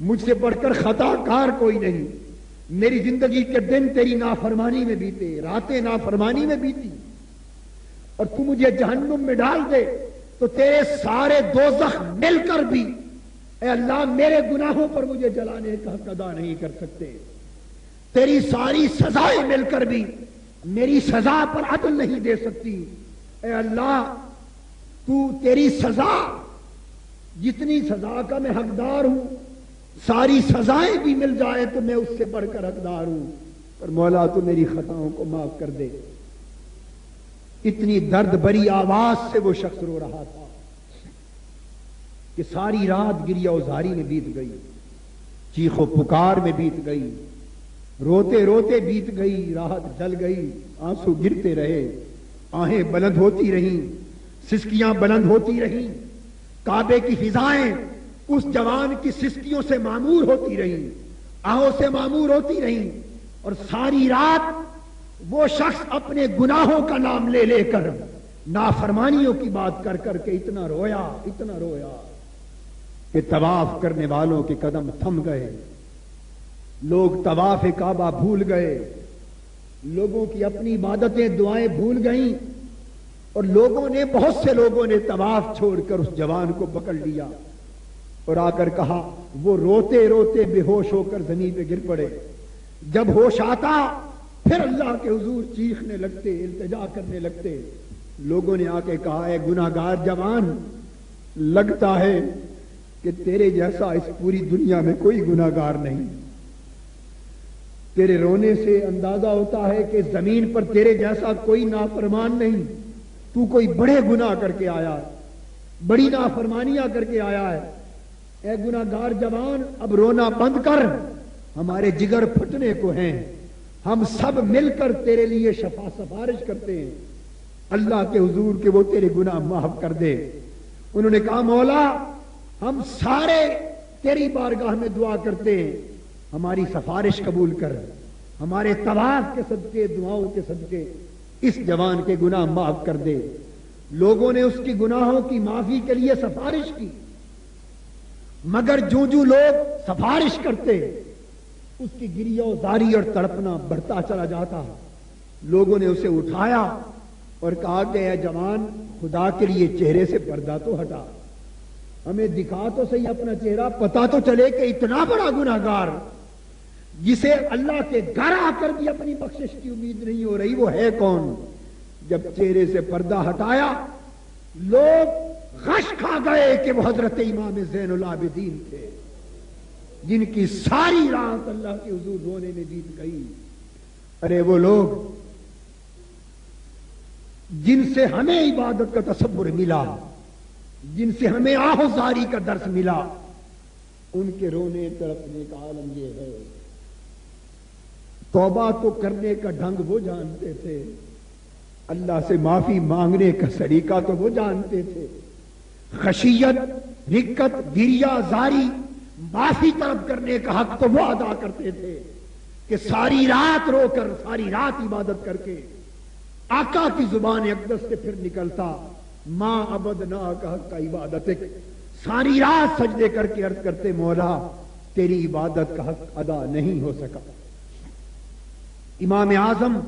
مجھ سے بڑھ کر خطا کار کوئی نہیں. میری زندگی کے دن تیری نافرمانی میں بیتے، راتیں نافرمانی میں بیتی، اور تو مجھے جہنم میں ڈال دے تو تیرے سارے دوزخ مل کر بھی اے اللہ میرے گناہوں پر مجھے جلانے کا حق ادا نہیں کر سکتے. تیری ساری سزائیں مل کر بھی میری سزا پر عدل نہیں دے سکتی. اے اللہ تو تیری سزا، جتنی سزا کا میں حقدار ہوں، ساری سزائیں بھی مل جائے تو میں اس سے بڑھ کر حقدار ہوں، پر مولا تو میری خطاؤں کو معاف کر دے. اتنی درد بری آواز سے وہ شخص رو رہا تھا کہ ساری رات گریہ و زاری میں بیت گئی، چیخ و پکار میں بیت گئی، روتے روتے بیت گئی، رات جل گئی، آنسو گرتے رہے، آہیں بلند ہوتی رہیں، سسکیاں بلند ہوتی رہیں، کعبے کی فضائیں اس جوان کی سسکیوں سے معمور ہوتی رہیں، آہوں سے معمور ہوتی رہیں، اور ساری رات وہ شخص اپنے گناہوں کا نام لے لے کر نافرمانیوں کی بات کر کر کے اتنا رویا کہ طواف کرنے والوں کے قدم تھم گئے، لوگ طواف کعبہ بھول گئے، لوگوں کی اپنی عبادتیں دعائیں بھول گئیں، اور بہت سے لوگوں نے طواف چھوڑ کر اس جوان کو پکڑ لیا اور آ کر کہا. وہ روتے روتے بے ہوش ہو کر زمین پہ گر پڑے. جب ہوش آتا پھر اللہ کے حضور چیخنے لگتے، التجا کرنے لگتے. لوگوں نے آ کے کہا اے گناہگار جوان، لگتا ہے کہ تیرے جیسا اس پوری دنیا میں کوئی گناہگار نہیں. تیرے رونے سے اندازہ ہوتا ہے کہ زمین پر تیرے جیسا کوئی نافرمان نہیں، تو کوئی بڑے گناہ کر کے آیا، بڑی نافرمانیاں کر کے آیا ہے. اے گناہگار جوان اب رونا بند کر، ہمارے جگر پھٹنے کو ہیں، ہم سب مل کر تیرے لیے سفارش کرتے ہیں اللہ کے حضور کہ وہ تیرے گناہ معاف کر دے. انہوں نے کہا مولا ہم سارے تیری بارگاہ میں دعا کرتے ہیں، ہماری سفارش قبول کر، ہمارے طواف کے صدقے، دعاؤں کے صدقے اس جوان کے گناہ معاف کر دے. لوگوں نے اس کی گناہوں کی معافی کے لیے سفارش کی، مگر جو لوگ سفارش کرتے اس کی گریہ و زاری اور تڑپنا بڑھتا چلا جاتا. لوگوں نے اسے اٹھایا اور کہا کہ اے جوان، خدا کے لیے چہرے سے پردہ تو ہٹا، ہمیں دکھا تو صحیح اپنا چہرہ، پتا تو چلے کہ اتنا بڑا گناہگار جسے اللہ کے گھر آ کر بھی اپنی بخشش کی امید نہیں ہو رہی، وہ ہے کون؟ جب چہرے سے پردہ ہٹایا لوگ غش کھا گئے کہ وہ حضرت امام زین العابدین تھے، جن کی ساری رات اللہ کے حضور رونے میں بیت گئی۔ ارے وہ لوگ جن سے ہمیں عبادت کا تصور ملا، جن سے ہمیں آہوزاری کا درس ملا، ان کے رونے تڑپنے کا عالم یہ ہے۔ توبہ تو کرنے کا ڈھنگ وہ جانتے تھے، اللہ سے معافی مانگنے کا طریقہ تو وہ جانتے تھے، خشیت، رقت، گریہ زاری، معافی طلب کرنے کا حق تو وہ ادا کرتے تھے کہ ساری رات رو کر، ساری رات عبادت کر کے آقا کی زبان اقدس سے پھر نکلتا ما عبدنا کا حق کا عبادت، ساری رات سجدے کر کے عرض کرتے مولا تیری عبادت کا حق ادا نہیں ہو سکا۔ امام اعظم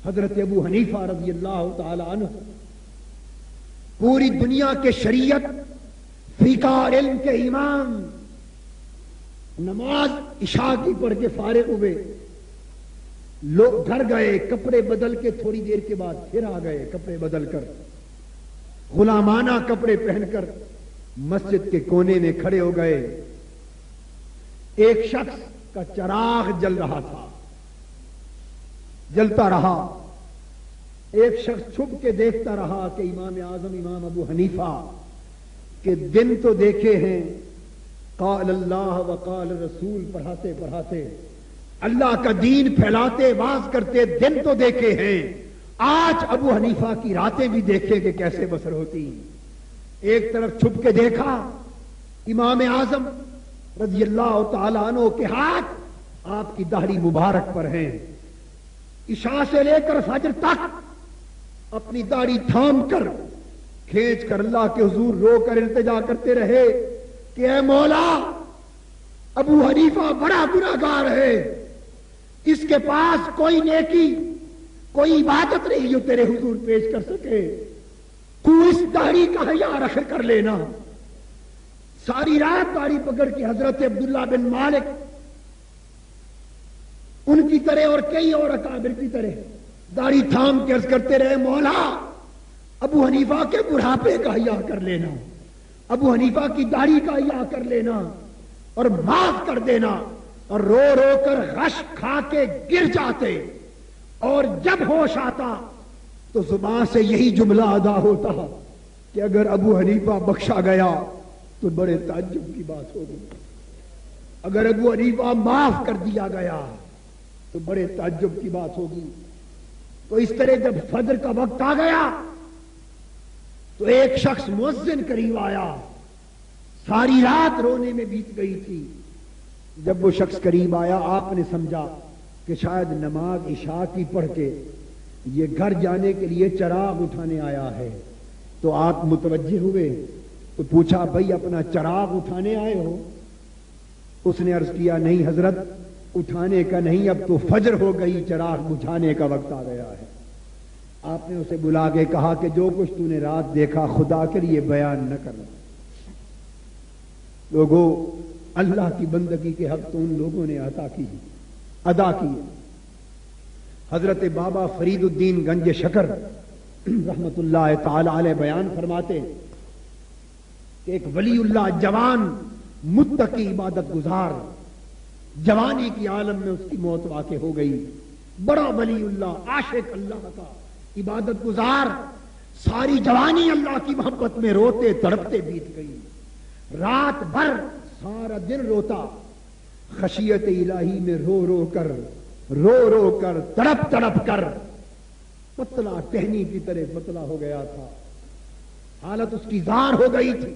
حضرت ابو حنیفہ رضی اللہ تعالی عنہ پوری دنیا کے شریعت، فقہ اور علم کے امام، نماز عشاء کی پڑھ کے فارغ ہوئے، لوگ گھر گئے، کپڑے بدل کے تھوڑی دیر کے بعد پھر آ گئے، کپڑے بدل کر غلامانہ کپڑے پہن کر مسجد کے کونے میں کھڑے ہو گئے۔ ایک شخص کا چراغ جل رہا تھا، جلتا رہا، ایک شخص چھپ کے دیکھتا رہا کہ امام اعظم امام ابو حنیفہ کے دن تو دیکھے ہیں، قال اللہ وقال رسول پڑھاتے پڑھاتے، اللہ کا دین پھیلاتے واز کرتے دن تو دیکھے ہیں، آج ابو حنیفہ کی راتیں بھی دیکھے کہ کیسے بسر ہوتی۔ ایک طرف چھپ کے دیکھا امام اعظم رضی اللہ تعالی عنہ کے ہاتھ آپ کی داڑھی مبارک پر ہیں، عشاء سے لے کر فجر تک اپنی داڑھی تھام کر کھینچ کر اللہ کے حضور رو کر التجا کرتے رہے کہ اے مولا ابو حنیفہ بڑا گناہگار ہے، اس کے پاس کوئی نیکی، کوئی عبادت نہیں جو تیرے حضور پیش کر سکے، تو اس داڑھی کا حیا رکھ کر لینا۔ ساری رات داڑھی پکڑ کے حضرت عبداللہ بن مالک ان کی طرح اور کئی اور اکابر کی طرح داڑھی تھام کے عرض کرتے رہے مولا ابو حنیفہ کے بڑھاپے کا حیا کر لینا، ابو حنیفہ کی داڑھی کا حیا کر لینا اور معاف کر دینا، اور رو رو کر غش کھا کے گر جاتے، اور جب ہوش آتا تو زبان سے یہی جملہ ادا ہوتا کہ اگر ابو حنیفہ بخشا گیا تو بڑے تعجب کی بات ہوگی، اگر ابو حنیفہ معاف کر دیا گیا تو بڑے تعجب کی بات ہوگی۔ تو اس طرح جب فجر کا وقت آ گیا تو ایک شخص مؤذن قریب آیا، ساری رات رونے میں بیت گئی تھی، جب وہ شخص قریب آیا آپ نے سمجھا کہ شاید نماز عشاء کی پڑھ کے یہ گھر جانے کے لیے چراغ اٹھانے آیا ہے، تو آپ متوجہ ہوئے تو پوچھا بھائی اپنا چراغ اٹھانے آئے ہو؟ اس نے عرض کیا نہیں حضرت اٹھانے کا نہیں، اب تو فجر ہو گئی، چراغ بجھانے کا وقت آ گیا ہے۔ آپ نے اسے بلا کے کہا کہ جو کچھ تو نے رات دیکھا خدا کے لیے بیان نہ کرنا۔ لوگوں اللہ کی بندگی کے حق تو ان لوگوں نے ادا کی۔ حضرت بابا فرید الدین گنج شکر رحمت اللہ تعالی علیہ بیان فرماتے کہ ایک ولی اللہ جوان متقی عبادت گزار، جوانی کی عالم میں اس کی موت واقع ہو گئی، بڑا ولی اللہ عاشق اللہ کا عبادت گزار، ساری جوانی اللہ کی محبت میں روتے تڑپتے بیت گئی، رات بھر سارا دن روتا، خشیت الہی میں رو رو کر تڑپ تڑپ کر پتلا ٹہنی کی طرح پتلا ہو گیا تھا، حالت اس کی زار ہو گئی تھی،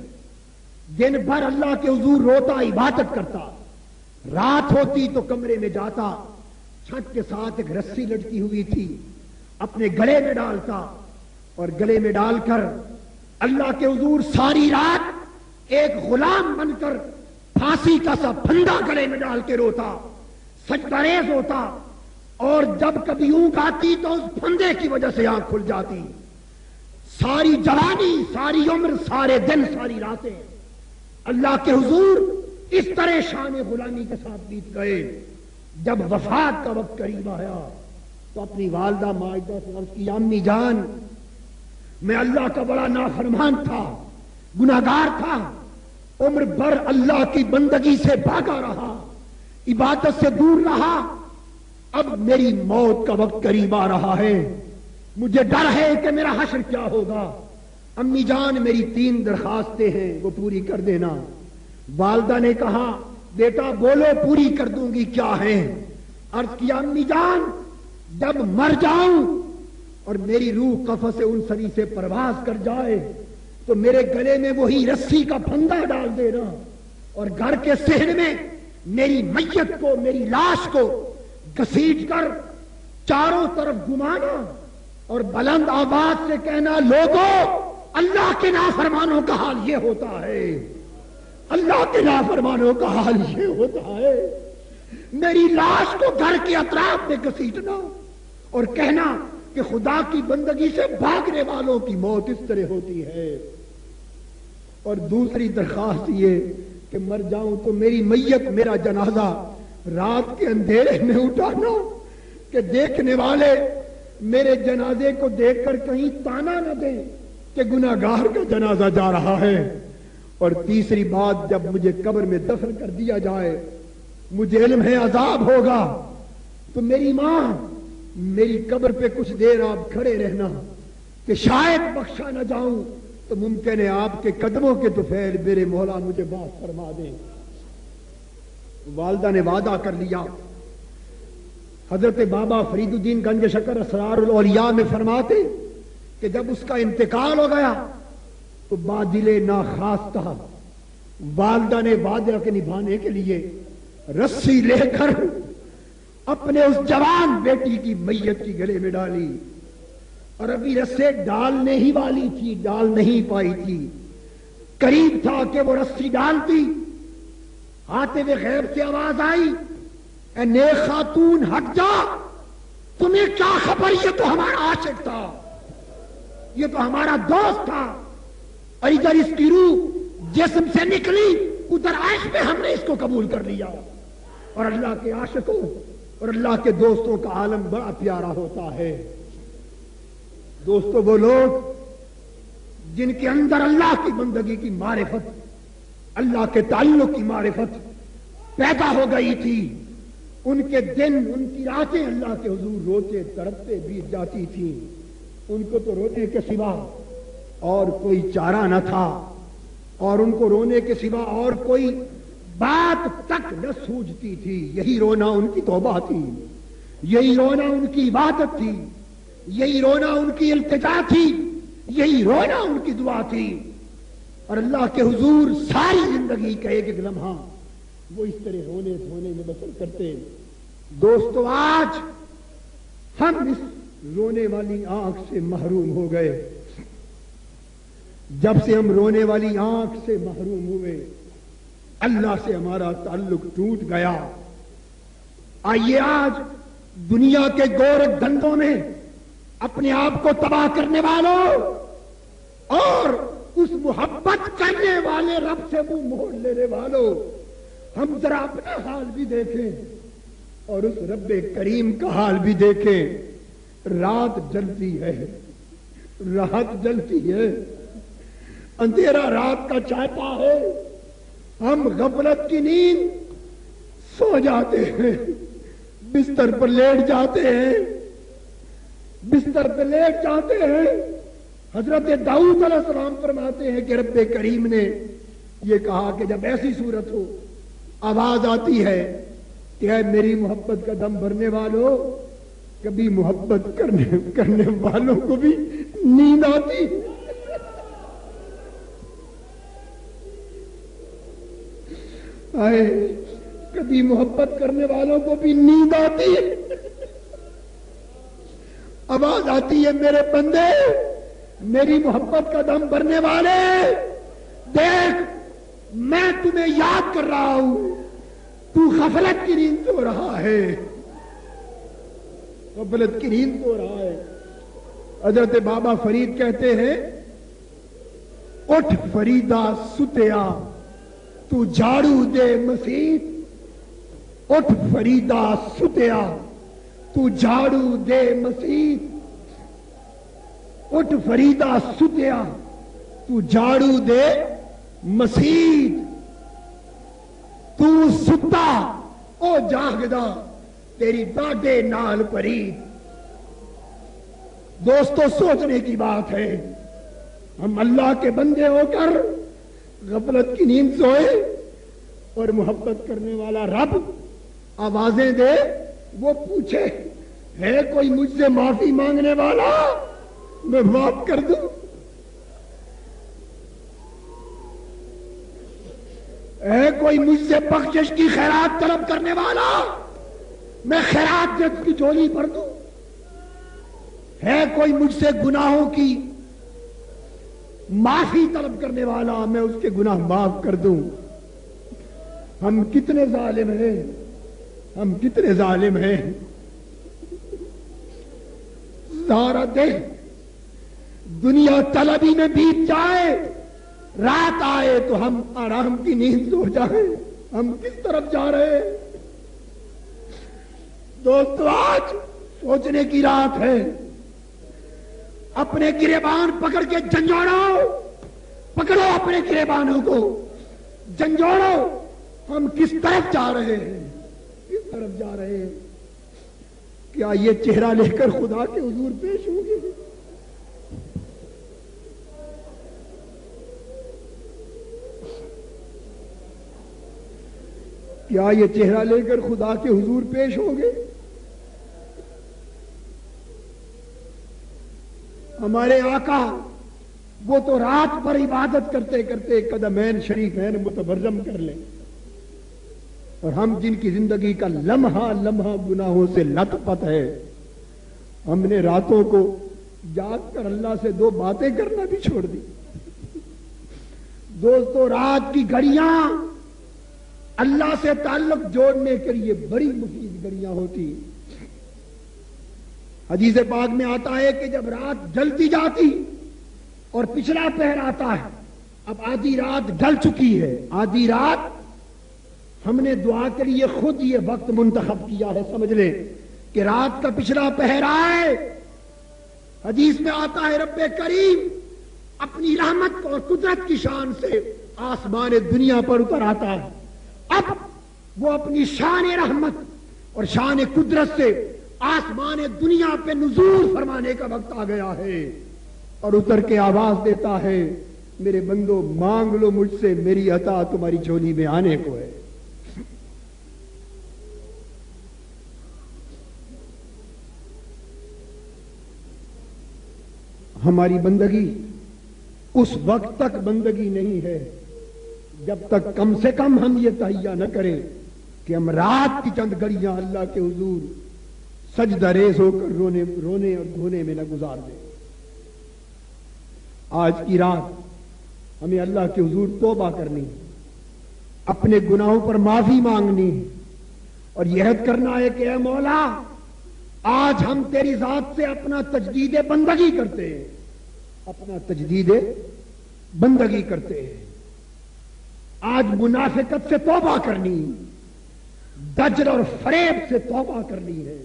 دن بھر اللہ کے حضور روتا عبادت کرتا، رات ہوتی تو کمرے میں جاتا، چھت کے ساتھ ایک رسی لٹکی ہوئی تھی اپنے گلے میں ڈالتا، اور گلے میں ڈال کر اللہ کے حضور ساری رات ایک غلام بن کر پھانسی کا سا پھندا گلے میں ڈال کے روتا، سجدہ ریز ہوتا، اور جب کبھی اونگ آتی تو اس پھندے کی وجہ سے آنکھ کھل جاتی. ساری جوانی، ساری عمر، سارے دن، ساری راتیں اللہ کے حضور اس طرح شان غلامی کے ساتھ بیت گئے. جب وفات کا وقت قریب آیا تو اپنی والدہ ماجدہ سے عرض کی، امی جان میں اللہ کا بڑا نافرمان تھا، گناہگار تھا، عمر بھر اللہ کی بندگی سے بھاگا رہا، عبادت سے دور رہا، اب میری موت کا وقت قریب آ رہا ہے، مجھے ڈر ہے کہ میرا حشر کیا ہوگا. امی جان میری 3 درخواستیں ہیں وہ پوری کر دینا. والدہ نے کہا بیٹا بولو، پوری کر دوں گی، کیا ہیں؟ عرض کیا امی جان جب مر جاؤں اور میری روح قفس انصری سے پرواز کر جائے تو میرے گلے میں وہی رسی کا پھندا ڈال دینا اور گھر کے صحن میں میری میت کو، میری لاش کو گھسیٹ کر چاروں طرف گھمانا اور بلند آواز سے کہنا، لوگوں اللہ کے نافرمانوں کا حال یہ ہوتا ہے، اللہ کے نافرمانوں کا حال یہ ہوتا ہے. میری لاش کو گھر کے اطراف میں گھسیٹنا اور کہنا کہ خدا کی بندگی سے بھاگنے والوں کی موت اس طرح ہوتی ہے. اور دوسری درخواست یہ کہ مر جاؤں تو میری میت، میرا جنازہ رات کے اندھیرے میں اٹھانا کہ دیکھنے والے میرے جنازے کو دیکھ کر کہیں تانا نہ دیں کہ گناہگار کا جنازہ جا رہا ہے. اور تیسری بات، جب مجھے قبر میں دفن کر دیا جائے، مجھے علم ہے عذاب ہوگا، تو میری ماں میری قبر پہ کچھ دیر آپ کھڑے رہنا کہ شاید بخشا نہ جاؤں تو ممکن ہے آپ کے قدموں کے طفیل میرے مولا مجھے معاف فرما دیں. والدہ نے وعدہ کر لیا. حضرت بابا فرید الدین گنج شکر اسرار الاولیاء میں فرماتے کہ جب اس کا انتقال ہو گیا تو بادل ناخواستہ والدہ نے وعدہ کے نبھانے کے لیے رسی لے کر اپنے اس جوان بیٹی کی میت کی گلے میں ڈالی اور ابھی رسے ڈالنے ہی والی تھی، ڈال نہیں پائی تھی. قریب تھا کہ وہ رسی ڈالتی، آتے ہوئے غیب سے آواز آئی، اے نیک خاتون ہٹ جا، تمہیں کیا خبر، یہ تو ہمارا عاشق تھا، یہ تو ہمارا دوست تھا، اور ادھر اس کی روح جسم سے نکلی، ادھر عیش میں ہم نے اس کو قبول کر لیا. اور اللہ کے عاشقوں اور اللہ کے دوستوں کا عالم بڑا پیارا ہوتا ہے. دوستو وہ لوگ جن کے اندر اللہ کی بندگی کی معرفت، اللہ کے تعلق کی معرفت پیدا ہو گئی تھی، ان کے دن، ان کی راتیں اللہ کے حضور روتے تڑپتے بیت جاتی تھیں. ان کو تو رونے کے سوا اور کوئی چارہ نہ تھا، اور ان کو رونے کے سوا اور کوئی بات تک نہ سوجتی تھی. یہی رونا ان کی توبہ تھی، یہی رونا ان کی عبادت تھی، یہی رونا ان کی التجا تھی، یہی رونا ان کی دعا تھی. اور اللہ کے حضور ساری زندگی کا ایک ایک لمحہ وہ اس طرح رونے دھونے میں بسر کرتے. دوستو آج ہم اس رونے والی آنکھ سے محروم ہو گئے. جب سے ہم رونے والی آنکھ سے محروم ہوئے، اللہ سے ہمارا تعلق ٹوٹ گیا. آئیے آج دنیا کے گورکھ دھندوں میں اپنے آپ کو تباہ کرنے والوں اور اس محبت کرنے والے رب سے منہ موڑ لینے والوں، ہم ذرا اپنا حال بھی دیکھیں اور اس رب کریم کا حال بھی دیکھیں. رات جلتی ہے، رات جلتی ہے، اندھیرا رات کا چاہتا ہے، ہم غفلت کی نیند سو جاتے ہیں، بستر پر لیٹ جاتے ہیں، بستر پر لیٹ جاتے ہیں. حضرت داؤد علیہ السلام فرماتے ہیں کہ رب کریم نے یہ کہا کہ جب ایسی صورت ہو، آواز آتی ہے کہ اے میری محبت کا دم بھرنے والوں، کبھی محبت کرنے والوں کو بھی نیند آتی. کبھی محبت کرنے والوں کو بھی نیند آتی ہے. آواز آتی ہے میرے بندے، میری محبت کا دم بھرنے والے، دیکھ میں تمہیں یاد کر رہا ہوں، تو غفلت کی نیند سو رہا ہے. غفلت کی نیند سو رہا ہے. حضرت بابا فرید کہتے ہیں اٹھ فریدا ستیا تو جھاڑو دے مسیت. اٹھ فریدا ستیا تو جھاڑو دے مسیت. اٹھ فریدا ستیا تو جھاڑو دے مسیت. تو ستا او جاگدا تیری ڈاڈے نال پرید. دوستو سوچنے کی بات ہے, ہم اللہ کے بندے ہو کر غفلت کی نیند سوئے اور محبت کرنے والا رب آوازیں دے, وہ پوچھے ہے کوئی مجھ سے معافی مانگنے والا, میں معاف کر دوں. ہے کوئی مجھ سے بخشش کی خیرات طلب کرنے والا, میں خیرات جت کی جھولی بھر دوں. ہے کوئی مجھ سے گناہوں کی معافی طلب کرنے والا, میں اس کے گناہ معاف کر دوں. ہم کتنے ظالم ہیں, ہم کتنے ظالم ہیں. سارا دن دنیا طلبی میں بیت جائے, رات آئے تو ہم آرام کی نیند سو جائیں. ہم کس طرف جا رہے ہیں دوستو؟ آج سوچنے کی رات ہے. اپنے گریبان پکڑ کے جھنجھوڑو, پکڑو اپنے گریبانوں کو, جھنجھوڑو. ہم کس طرف جا رہے ہیں, کس طرف جا رہے ہیں؟ کیا یہ چہرہ لے کر خدا کے حضور پیش ہوں گے؟ کیا یہ چہرہ لے کر خدا کے حضور پیش ہوں گے؟ ہمارے آقا وہ تو رات پر عبادت کرتے کرتے قدمین شریفین متبرم کر لیں, اور ہم جن کی زندگی کا لمحہ لمحہ گناہوں سے لت پت ہے, ہم نے راتوں کو جاگ کر اللہ سے دو باتیں کرنا بھی چھوڑ دی. دوستو رات کی گھڑیاں اللہ سے تعلق جوڑنے کے لیے بڑی مفید گھڑیاں ہوتی. حدیث پاک میں آتا ہے کہ جب رات ڈھلتی جاتی اور پچھلا پہر آتا ہے, اب آدھی رات ڈھل چکی ہے, آدھی رات ہم نے دعا کے لیے خود یہ وقت منتخب کیا ہے. سمجھ لیں کہ رات کا پچھلا پہر آئے, حدیث میں آتا ہے رب کریم اپنی رحمت اور قدرت کی شان سے آسمان دنیا پر اتر آتا ہے. اب وہ اپنی شان رحمت اور شان قدرت سے آسمان دنیا پہ نزول فرمانے کا وقت آ گیا ہے, اور اتر کے آواز دیتا ہے میرے بندو مانگ لو مجھ سے, میری عطا تمہاری جھولی میں آنے کو ہے. ہماری بندگی اس وقت تک بندگی نہیں ہے جب تک کم سے کم ہم یہ تہیا نہ کریں کہ ہم رات کی چند گھڑیاں اللہ کے حضور سجدہ ریز ہو کر رونے اور دھونے میں نہ گزار دیں. آج کی رات ہمیں اللہ کے حضور توبہ کرنی, اپنے گناہوں پر معافی مانگنی, اور یہ عہد کرنا ہے کہ اے مولا آج ہم تیری ذات سے اپنا تجدید بندگی کرتے ہیں, اپنا تجدید بندگی کرتے ہیں. آج منافقت سے توبہ کرنی, دجل اور فریب سے توبہ کرنی ہے.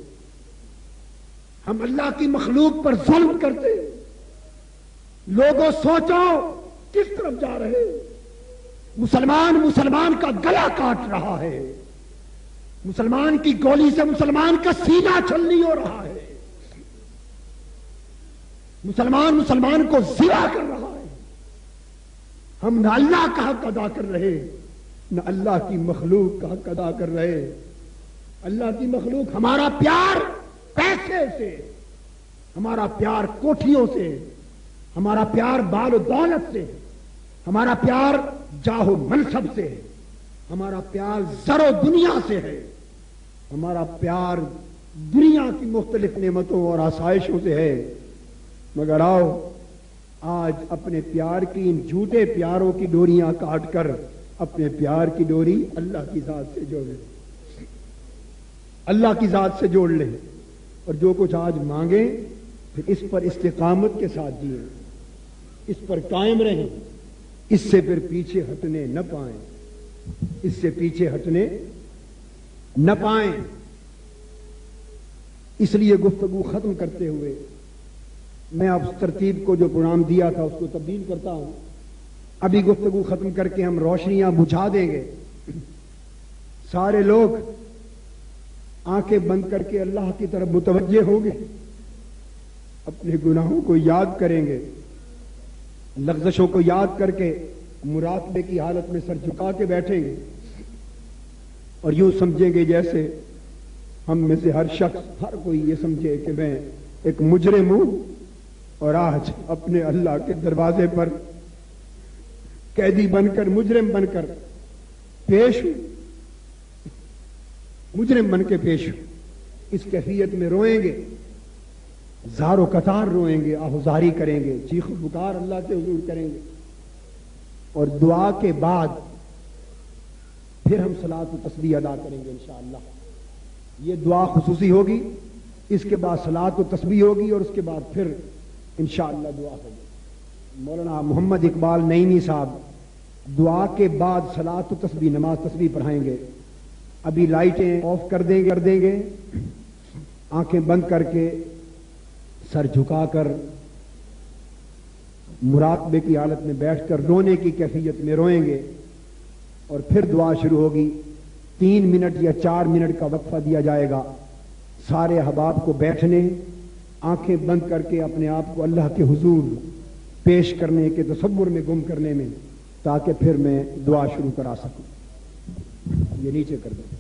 ہم اللہ کی مخلوق پر ظلم کرتے, لوگوں سوچو کس طرف جا رہے. مسلمان کا گلا کاٹ رہا ہے, مسلمان کی گولی سے مسلمان کا سینہ چھلنی ہو رہا ہے, مسلمان کو ذبح کر رہا ہے. ہم نہ اللہ کا حق ادا کر رہے, نہ اللہ کی مخلوق کا حق ادا کر رہے. اللہ کی مخلوق ہمارا پیار پیسے سے, ہمارا پیار کوٹھیوں سے, ہمارا پیار بال و دولت سے, ہمارا پیار جاہ و منصب سے, ہمارا پیار زر و دنیا سے ہے, ہمارا پیار دنیا کی مختلف نعمتوں اور آسائشوں سے ہے. مگر آؤ آج اپنے پیار کی ان جھوٹے پیاروں کی ڈوریاں کاٹ کر اپنے پیار کی ڈوری اللہ کی ذات سے جوڑ لیں, اللہ کی ذات سے جوڑ لیں. اور جو کچھ آج مانگیں پھر اس پر استقامت کے ساتھ جئیں، اس پر قائم رہیں، اس سے پھر پیچھے ہٹنے نہ پائیں، اس سے پیچھے ہٹنے نہ پائیں۔ اس لیے گفتگو ختم کرتے ہوئے میں اب ترتیب کو جو پروگرام دیا تھا اس کو تبدیل کرتا ہوں۔ ابھی گفتگو ختم کر کے ہم روشنیاں بجھا دیں گے، سارے لوگ آنکھیں بند کر کے اللہ کی طرف متوجہ ہوں گے، اپنے گناہوں کو یاد کریں گے، لغزشوں کو یاد کر کے مراقبے کی حالت میں سر جھکا کے بیٹھیں گے اور یوں سمجھیں گے جیسے ہم میں سے ہر شخص، ہر کوئی یہ سمجھے کہ میں ایک مجرم ہوں اور آج اپنے اللہ کے دروازے پر قیدی بن کر، مجرم بن کر پیش ہوں، مجرم بن کے پیش ہوں۔ اس کیفیت میں روئیں گے، زار و قطار روئیں گے، آہوزاری کریں گے، چیخ و پکار اللہ کے حضور کریں گے، اور دعا کے بعد پھر ہم صلاۃ و تسبیح ادا کریں گے انشاءاللہ۔ یہ دعا خصوصی ہوگی، اس کے بعد صلاۃ و تسبیح ہوگی، اور اس کے بعد پھر انشاءاللہ دعا ہوگی۔ مولانا محمد اقبال نعیمی صاحب دعا کے بعد صلاۃ و تسبیح، نماز تسبیح پڑھائیں گے۔ ابھی لائٹیں آف کر دیں گے، آنکھیں بند کر کے سر جھکا کر مراقبے کی حالت میں بیٹھ کر رونے کی کیفیت میں روئیں گے، اور پھر دعا شروع ہوگی۔ 3 منٹ یا 4 منٹ کا وقفہ دیا جائے گا سارے احباب کو بیٹھنے، آنکھیں بند کر کے اپنے آپ کو اللہ کے حضور پیش کرنے کے تصور میں گم کرنے میں، تاکہ پھر میں دعا شروع کرا سکوں۔ یہ نیچے کر دیں۔